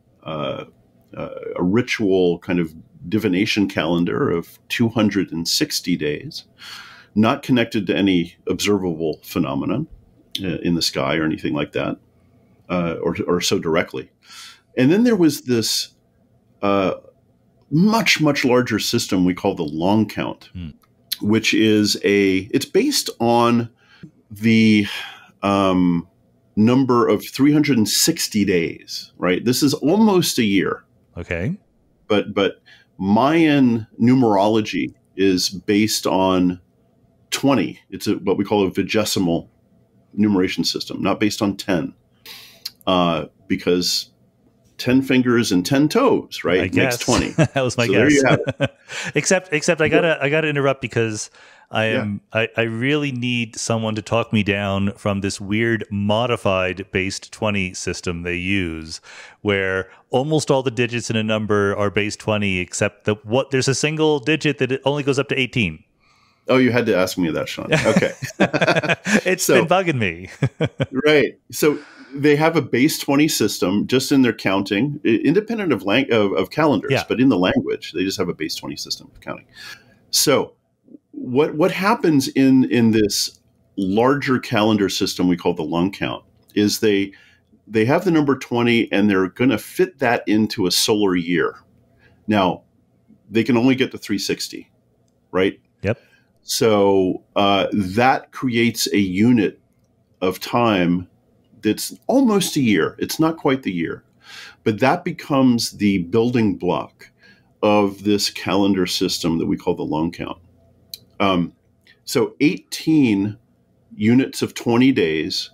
ritual kind of divination calendar of 260 days, not connected to any observable phenomenon in the sky or anything like that, or so directly. And then there was this much, much larger system we call the long count, which is it's based on the number of 360 days, right? This is almost a year. Okay. But Mayan numerology is based on 20. It's what we call a vigesimal numeration system, not based on 10. Because 10 fingers and 10 toes, right? I guess. Makes 20. That was my guess. There you have it. except I gotta interrupt because I really need someone to talk me down from this weird modified based 20 system they use, where almost all the digits in a number are base 20, except there's a single digit that it only goes up to 18. Oh, you had to ask me that, Sean. Okay. It's been bugging me. Right. So they have a base 20 system just in their counting, independent of calendars, but in the language, they just have a base 20 system of counting. So what happens in this larger calendar system we call the long count is they have the number 20 and they're going to fit that into a solar year. Now, they can only get to 360, right? Yep. So that creates a unit of time that's almost a year. It's not quite the year, but that becomes the building block of this calendar system that we call the long count. So 18 units of 20 days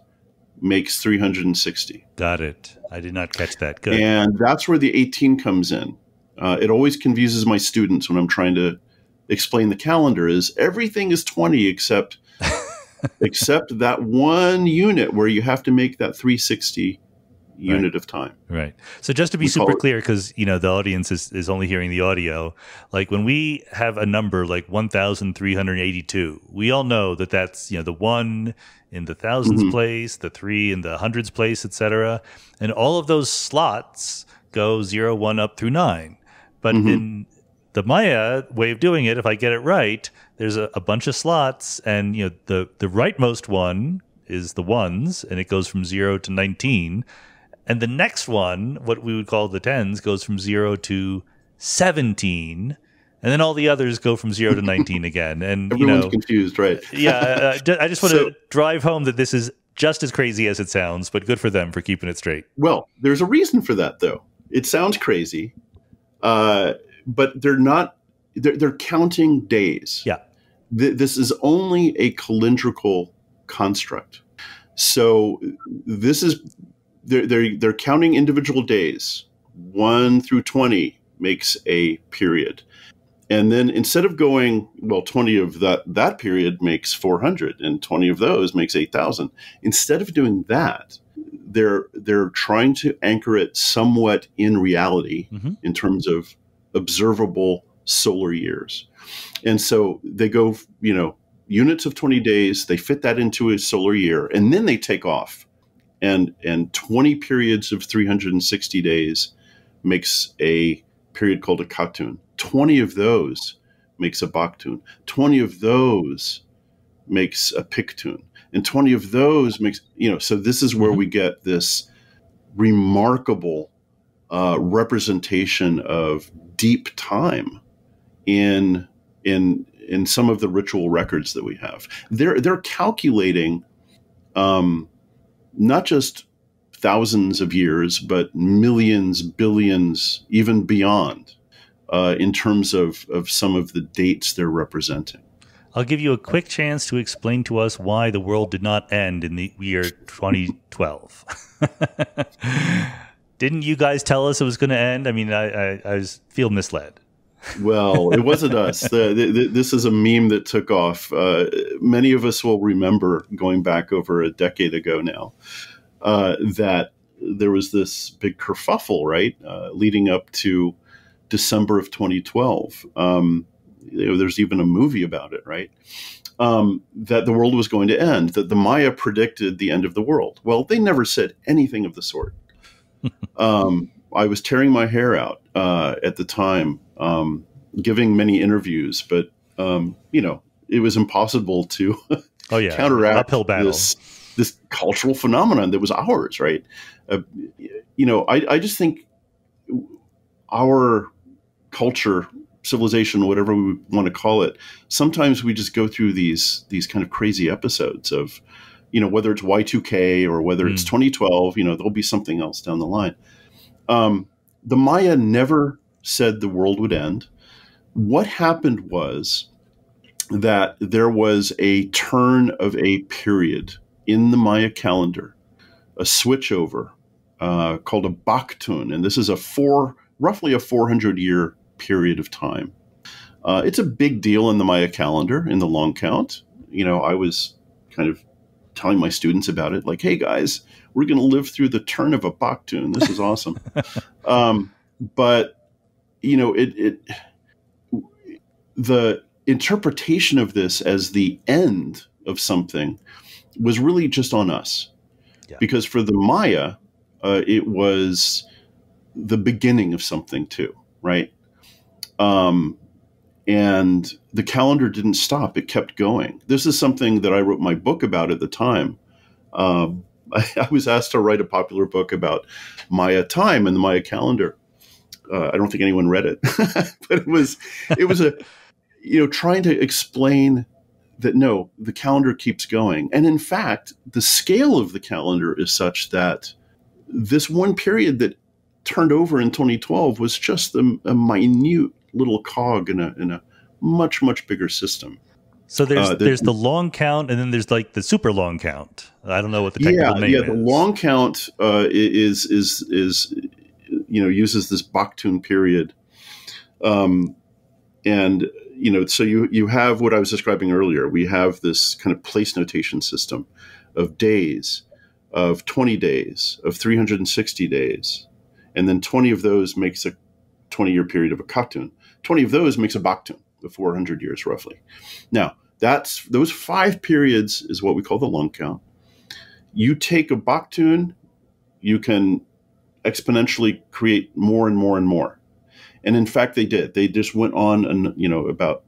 makes 360. Got it. I did not catch that. Good. And that's where the 18 comes in. It always confuses my students when I'm trying to explain the calendar is everything is 20 except that one unit where you have to make that 360 unit of time. Right. So just to be super clear, because the audience is only hearing the audio, like when we have a number like 1,382, we all know that that's the 1 in the thousands place, the 3 in the hundreds place, etc. And all of those slots go 0, 1 up through 9. But in the Maya way of doing it, if I get it right, there's a bunch of slots, and the rightmost one is the ones, and it goes from 0 to 19. And the next one, what we would call the tens, goes from 0 to 17. And then all the others go from 0 to 19 again. And everyone's confused, right? I just want to drive home that this is just as crazy as it sounds, but good for them for keeping it straight. Well, there's a reason for that, though. It sounds crazy, but they're not. They're counting days. Yeah. This is only a calendrical construct. So this is they're counting individual days. 1 through 20 makes a period. And then instead of going, 20 of that period makes 400 and 20 of those makes 8,000. Instead of doing that, they're trying to anchor it somewhat in reality in terms of observable solar years. And so they go, units of 20 days. They fit that into a solar year, and then they take off. And 20 periods of 360 days makes a period called a katun. 20 of those makes a baktun. 20 of those makes a piktun. And 20 of those makes, so this is where we get this remarkable representation of deep time in some of the ritual records that we have. They're calculating not just thousands of years, but millions, billions, even beyond, in terms of some of the dates they're representing. I'll give you a quick chance to explain to us why the world did not end in the year 2012. Didn't you guys tell us it was going to end? I mean, I feel misled. Well, it wasn't us. This is a meme that took off. Many of us will remember, going back over a decade ago now, that there was this big kerfuffle, right, leading up to December of 2012. There's even a movie about it, right? That the world was going to end, that the Maya predicted the end of the world. Well, they never said anything of the sort. I was tearing my hair out at the time, giving many interviews, but it was impossible to counteract uphill battle. This cultural phenomenon that was ours, right? I just think our culture, civilization, whatever we want to call it, sometimes we just go through these kind of crazy episodes of, whether it's Y2K or whether it's 2012, there'll be something else down the line. The Maya never said the world would end. What happened was that there was a turn of a period in the Maya calendar, a switchover called a baktun, and this is roughly a 400-year period of time. It's a big deal in the Maya calendar, in the long count. I was kind of telling my students about it, like, hey guys, we're going to live through the turn of a baktun. This is awesome. But the interpretation of this as the end of something was really just on us. Yeah. Because for the Maya, it was the beginning of something too, right? And the calendar didn't stop. It kept going. This is something that I wrote my book about at the time. I was asked to write a popular book about Maya time and the Maya calendar. I don't think anyone read it, but it was trying to explain that, no, the calendar keeps going. And in fact, the scale of the calendar is such that this one period that turned over in 2012 was just a minute little cog in a much, much bigger system. So there's the long count, and then there's like the super long count. I don't know what the technical name is. Yeah, the long count is uses this baktun period, and so you have what I was describing earlier. We have this kind of place notation system of days, of 20 days, of 360 days, and then 20 of those makes a 20-year period of a katun. 20 of those makes a baktun, the 400 years roughly. Now, those 5 periods is what we call the long count. You take a baktun, you can exponentially create more and more and more. And in fact, they did. They just went on and, about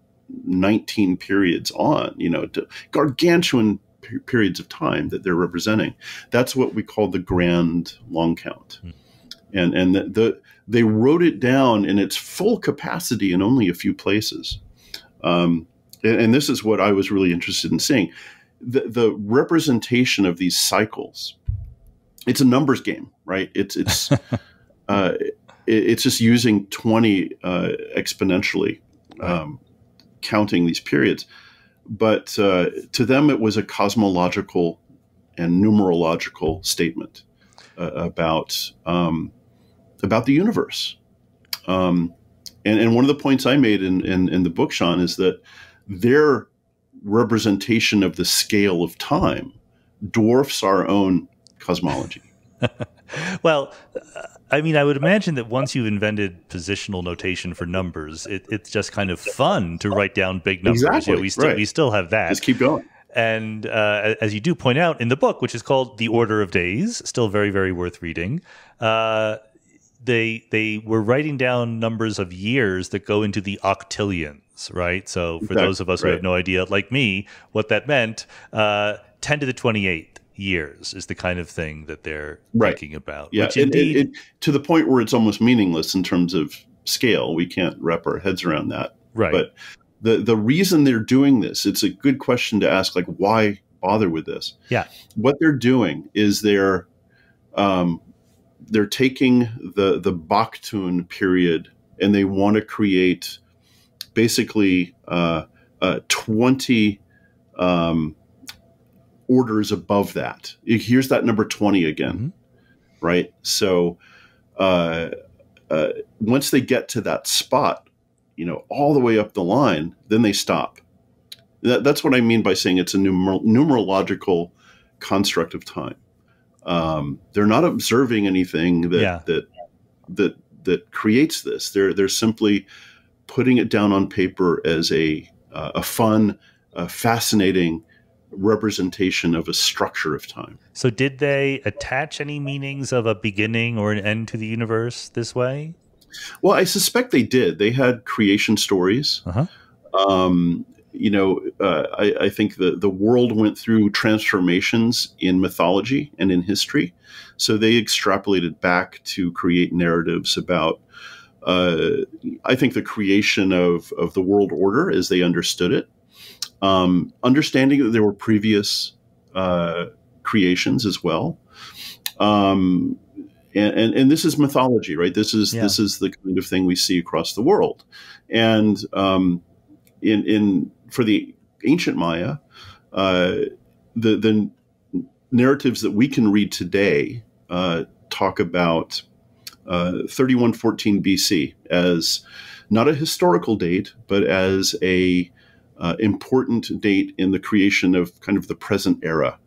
19 periods on, to gargantuan periods of time that they're representing. That's what we call the grand long count. And they wrote it down in its full capacity in only a few places. And this is what I was really interested in seeing. The representation of these cycles, it's a numbers game, right? It's it's just using 20 exponentially, counting these periods. But to them, it was a cosmological and numerological statement about the universe. And one of the points I made in the book, Sean, is that their representation of the scale of time dwarfs our own cosmology. Well, I mean, I would imagine that once you've invented positional notation for numbers, it's just kind of fun to write down big numbers. Exactly. We still have that. Just keep going. And as you do point out in the book, which is called The Order of Days, still very, very worth reading, they were writing down numbers of years that go into the octillions, right? So for those of us who have no idea, like me, what that meant, 10 to the 28th years is the kind of thing that they're thinking about. Yeah, which indeed, to the point where it's almost meaningless in terms of scale. We can't wrap our heads around that. Right. But the reason they're doing this, it's a good question to ask, like, why bother with this? Yeah. What they're doing is they're taking the Baktun period and they want to create basically 20 orders above that. Here's that number 20 again, right? So once they get to that spot, all the way up the line, then they stop. That's what I mean by saying it's a numerological construct of time. They're not observing anything that creates this. They're simply putting it down on paper as a fun, fascinating representation of a structure of time. So did they attach any meanings of a beginning or an end to the universe this way? Well, I suspect they did. They had creation stories. I think the world went through transformations in mythology and in history. So they extrapolated back to create narratives about, I think, the creation of the world order as they understood it. Understanding that there were previous creations as well. And this is mythology, right? This is the kind of thing we see across the world. And for the ancient Maya, the narratives that we can read today talk about 3114 BC as not a historical date, but as a important date in the creation of kind of the present era.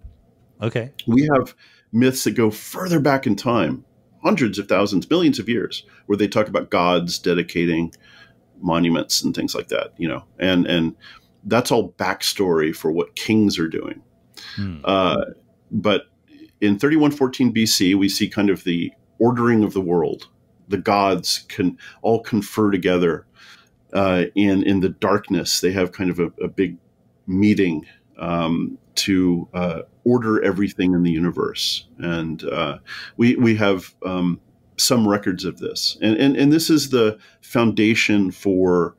Okay. We have myths that go further back in time, hundreds of thousands, millions of years, where they talk about gods dedicating monuments and things like that, and that's all backstory for what kings are doing. But in 3114 BC, we see kind of the ordering of the world. The gods can all confer together in the darkness. They have kind of a big meeting to order everything in the universe. And we have some records of this. And this is the foundation for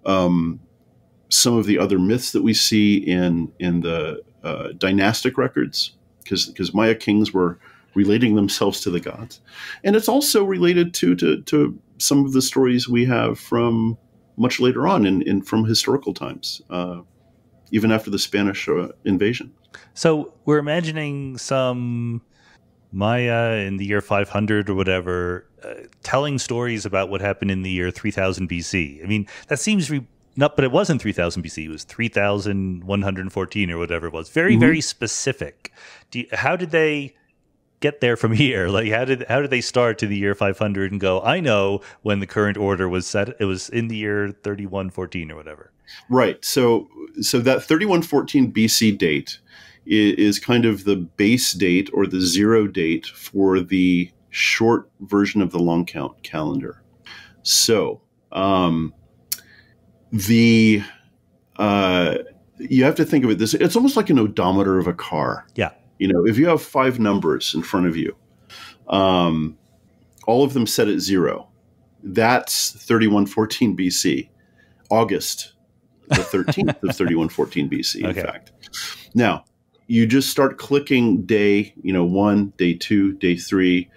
some of the other myths that we see in the dynastic records, because Maya kings were relating themselves to the gods. And it's also related to some of the stories we have from much later on in from historical times, even after the Spanish invasion. So we're imagining some Maya in the year 500 or whatever, telling stories about what happened in the year 3000 BC. I mean, that seems but it wasn't 3000 BC. It was 3114 or whatever it was. Very, very specific. How did they get there from here? Like, how did they start to the year 500 and go, I know when the current order was set, it was in the year 3114 or whatever. Right. So that 3114 BC date is kind of the base date or the zero date for the short version of the long count calendar. So you have to think of it this, it's almost like an odometer of a car. Yeah. If you have 5 numbers in front of you, all of them set at 0, that's 3114 BC, August the 13th of 3114 BC, in fact. Now, you just start clicking day, 1, day 2, day 3,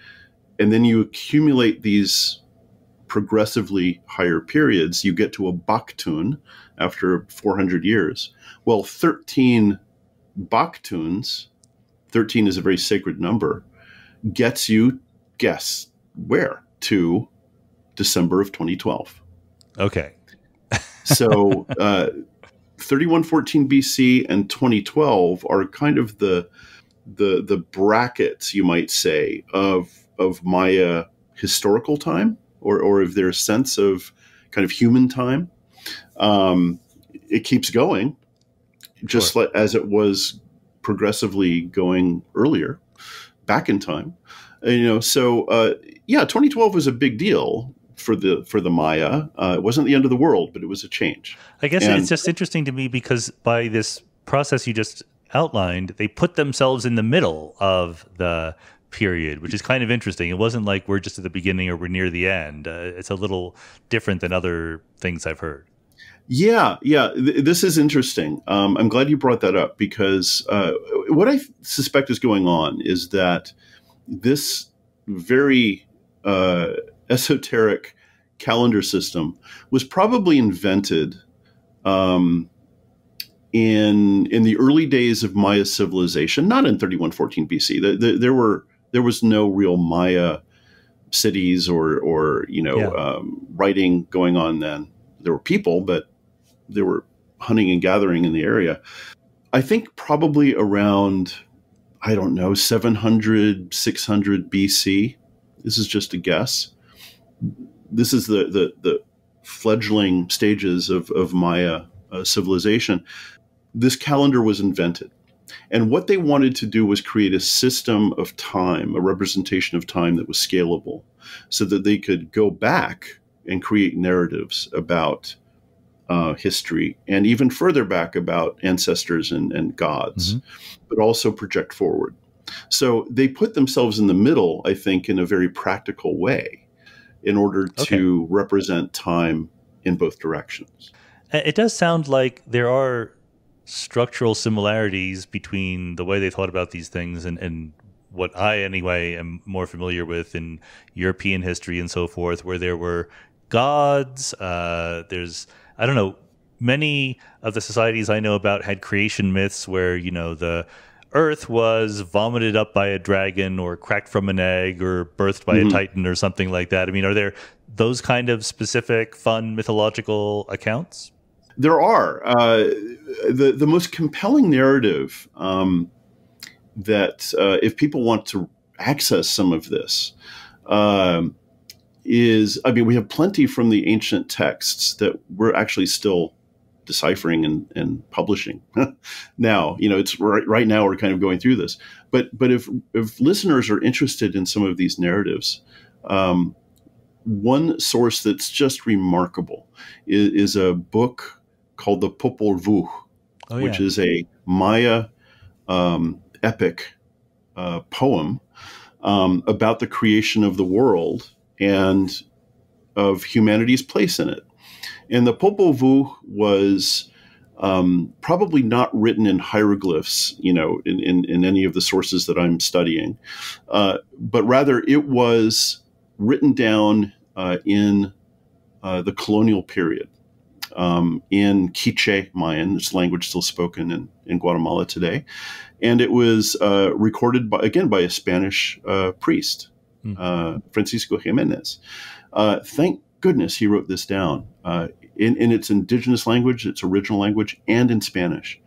and then you accumulate these progressively higher periods. You get to a Baktun after 400 years. Well, 13 Baktuns, 13 is a very sacred number, gets you, guess where? To December of 2012. Okay. So 3114 BC and 2012 are kind of the the brackets, you might say, of Maya historical time, or of their sense of kind of human time. It keeps going, just Sure. like as it was progressively going earlier back in time. So 2012 was a big deal for the Maya. It wasn't the end of the world, but it was a change. I guess it's And just interesting to me because by this process you just outlined, they put themselves in the middle of the period, which is kind of interesting. It wasn't like we're just at the beginning or we're near the end. It's a little different than other things I've heard. Yeah. This is interesting. I'm glad you brought that up because what I suspect is going on is that this very esoteric calendar system was probably invented in the early days of Maya civilization, not in 3114 BC. There was no real Maya cities or writing going on then. There were people, but they were hunting and gathering in the area. I think probably around, I don't know, 700, 600 BC. This is just a guess. This is the fledgling stages of Maya civilization. This calendar was invented. And what they wanted to do was create a system of time, a representation of time that was scalable, so that they could go back and create narratives about history, and even further back about ancestors and gods, but also project forward. So they put themselves in the middle, I think, in a very practical way in order to represent time in both directions. It does sound like there are structural similarities between the way they thought about these things and what I, anyway, am more familiar with in European history and so forth, where there were gods. There's, I don't know, many of the societies I know about had creation myths where, the earth was vomited up by a dragon or cracked from an egg or birthed by a titan or something like that. I mean, are there those kind of specific, fun mythological accounts? There are. The most compelling narrative that if people want to access some of this is, we have plenty from the ancient texts that we're actually still deciphering and publishing now. It's right now we're kind of going through this. But if listeners are interested in some of these narratives, one source that's just remarkable is a book called the Popol Vuh, which is a Maya epic poem about the creation of the world and of humanity's place in it. And the Popol Vuh was probably not written in hieroglyphs, in any of the sources that I'm studying, but rather it was written down in the colonial period in Quiche Mayan, this language still spoken in Guatemala today. And it was recorded by a Spanish priest, Francisco Jimenez. Thank goodness he wrote this down in its indigenous language, its original language, and in Spanish.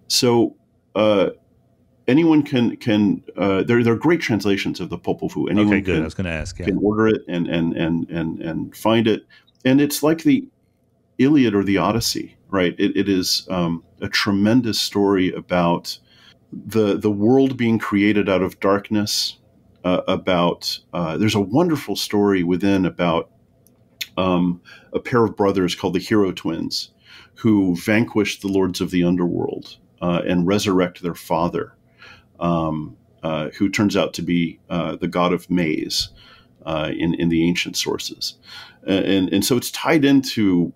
So anyone can there are great translations of the Popol Vuh. Anyone good. I was going to ask. Can order it and find it, and it's like the Iliad or the Odyssey, right? It is a tremendous story about the world being created out of darkness. There's a wonderful story within about a pair of brothers called the Hero Twins, who vanquish the lords of the underworld and resurrect their father, who turns out to be the god of maize in the ancient sources. And so it's tied into,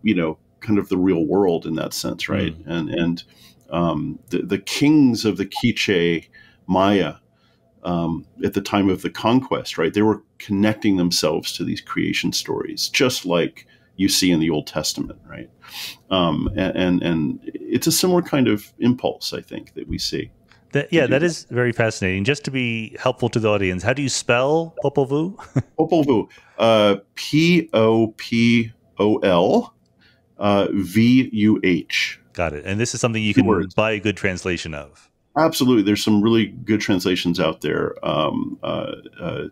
kind of the real world in that sense, right? And the kings of the Quiche Maya at the time of the conquest, right? They were connecting themselves to these creation stories, just like you see in the Old Testament, right? And it's a similar kind of impulse, I think, that we see. That is very fascinating. Just to be helpful to the audience, how do you spell Popol Vuh? Popol Vuh, Popol Vuh. Got it. And this is something you can buy a good translation of. Absolutely. There's some really good translations out there.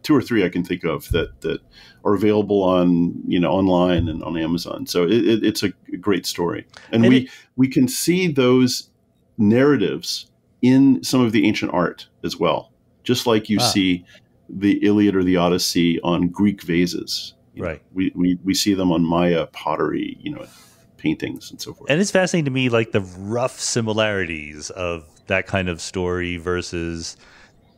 Two or three I can think of that are available on, online and on Amazon. So it's a great story. And we can see those narratives in some of the ancient art as well. Just like you see the Iliad or the Odyssey on Greek vases. Right. We see them on Maya pottery, paintings and so forth. And it's fascinating to me, like the rough similarities of that kind of story versus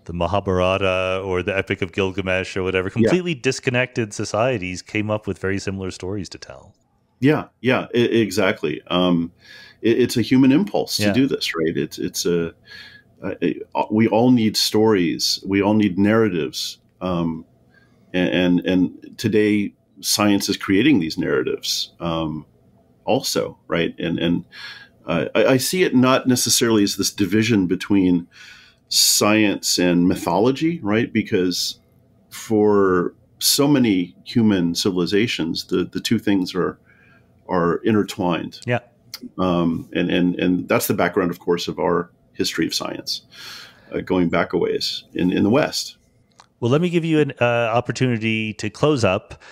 the Mahabharata or the Epic of Gilgamesh or whatever. Completely disconnected societies came up with very similar stories to tell. Yeah, exactly. It's a human impulse to do this, right? We all need stories. We all need narratives. And today science is creating these narratives also, right? And I see it not necessarily as this division between science and mythology, right? Because for so many human civilizations, the two things are intertwined. Yeah. And that's the background, of course, of our history of science, going back a ways in the West. Well, let me give you an opportunity to close up.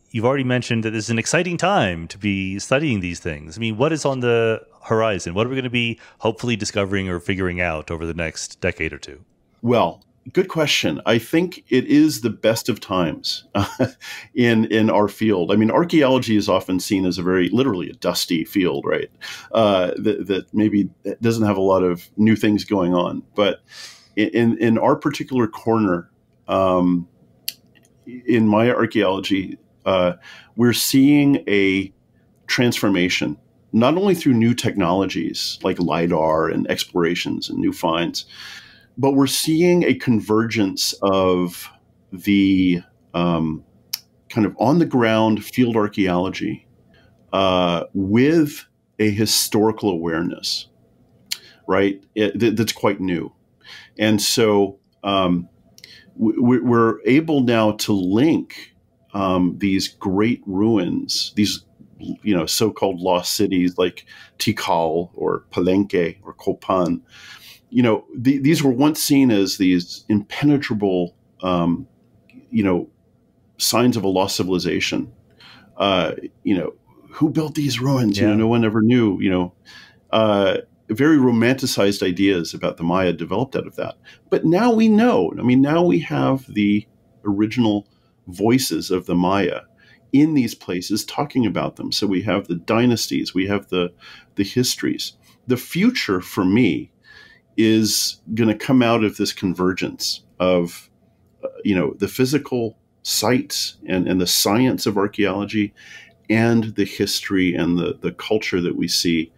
You've already mentioned that this is an exciting time to be studying these things. I mean, what is on the horizon? What are we going to be hopefully discovering or figuring out over the next decade or two? Well, good question. I think it is the best of times in our field. I mean, archaeology is often seen as literally a dusty field, right? That maybe doesn't have a lot of new things going on. But in our particular corner, in Maya archaeology, we're seeing a transformation, not only through new technologies like LIDAR and explorations and new finds, but we're seeing a convergence of the kind of on-the-ground field archaeology with a historical awareness, right? That's quite new. And so we're able now to link these great ruins, these so-called lost cities like Tikal or Palenque or Copan. These were once seen as these impenetrable, signs of a lost civilization. Who built these ruins? Yeah. No one ever knew. Very romanticized ideas about the Maya developed out of that. But now we know. I mean, now we have the original voices of the Maya in these places talking about them. So we have the dynasties, we have the histories. The future for me is going to come out of this convergence of, the physical sites and the science of archaeology and the history and the culture that we see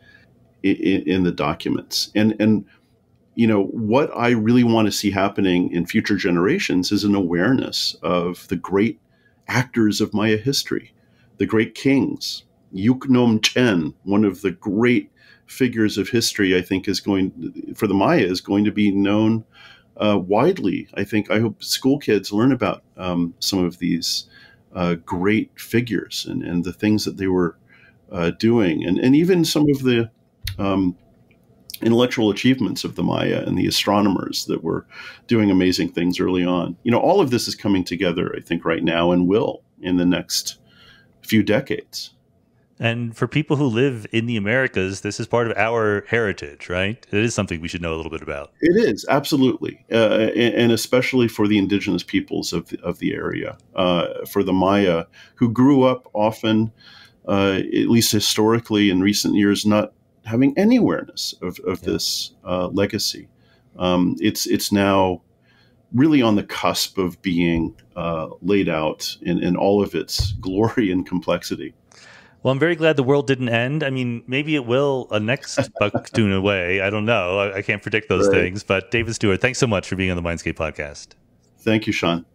in the documents. And what I really want to see happening in future generations is an awareness of the great actors of Maya history, the great kings. Yuknom Chen, one of the great figures of history, I think for the Maya is going to be known widely. I hope school kids learn about some of these great figures and the things that they were doing, and even some of the intellectual achievements of the Maya and the astronomers that were doing amazing things early on. All of this is coming together, I think, right now and will in the next few decades. And for people who live in the Americas, this is part of our heritage, right? It is something we should know a little bit about. It is, absolutely. And especially for the indigenous peoples of the area, for the Maya, who grew up often, at least historically in recent years, not having any awareness of this legacy. It's now really on the cusp of being laid out in all of its glory and complexity. Well, I'm very glad the world didn't end. I mean, maybe it will a next Bucktoon away. I don't know. I can't predict those things. But David Stuart, thanks so much for being on the Mindscape podcast. Thank you, Sean.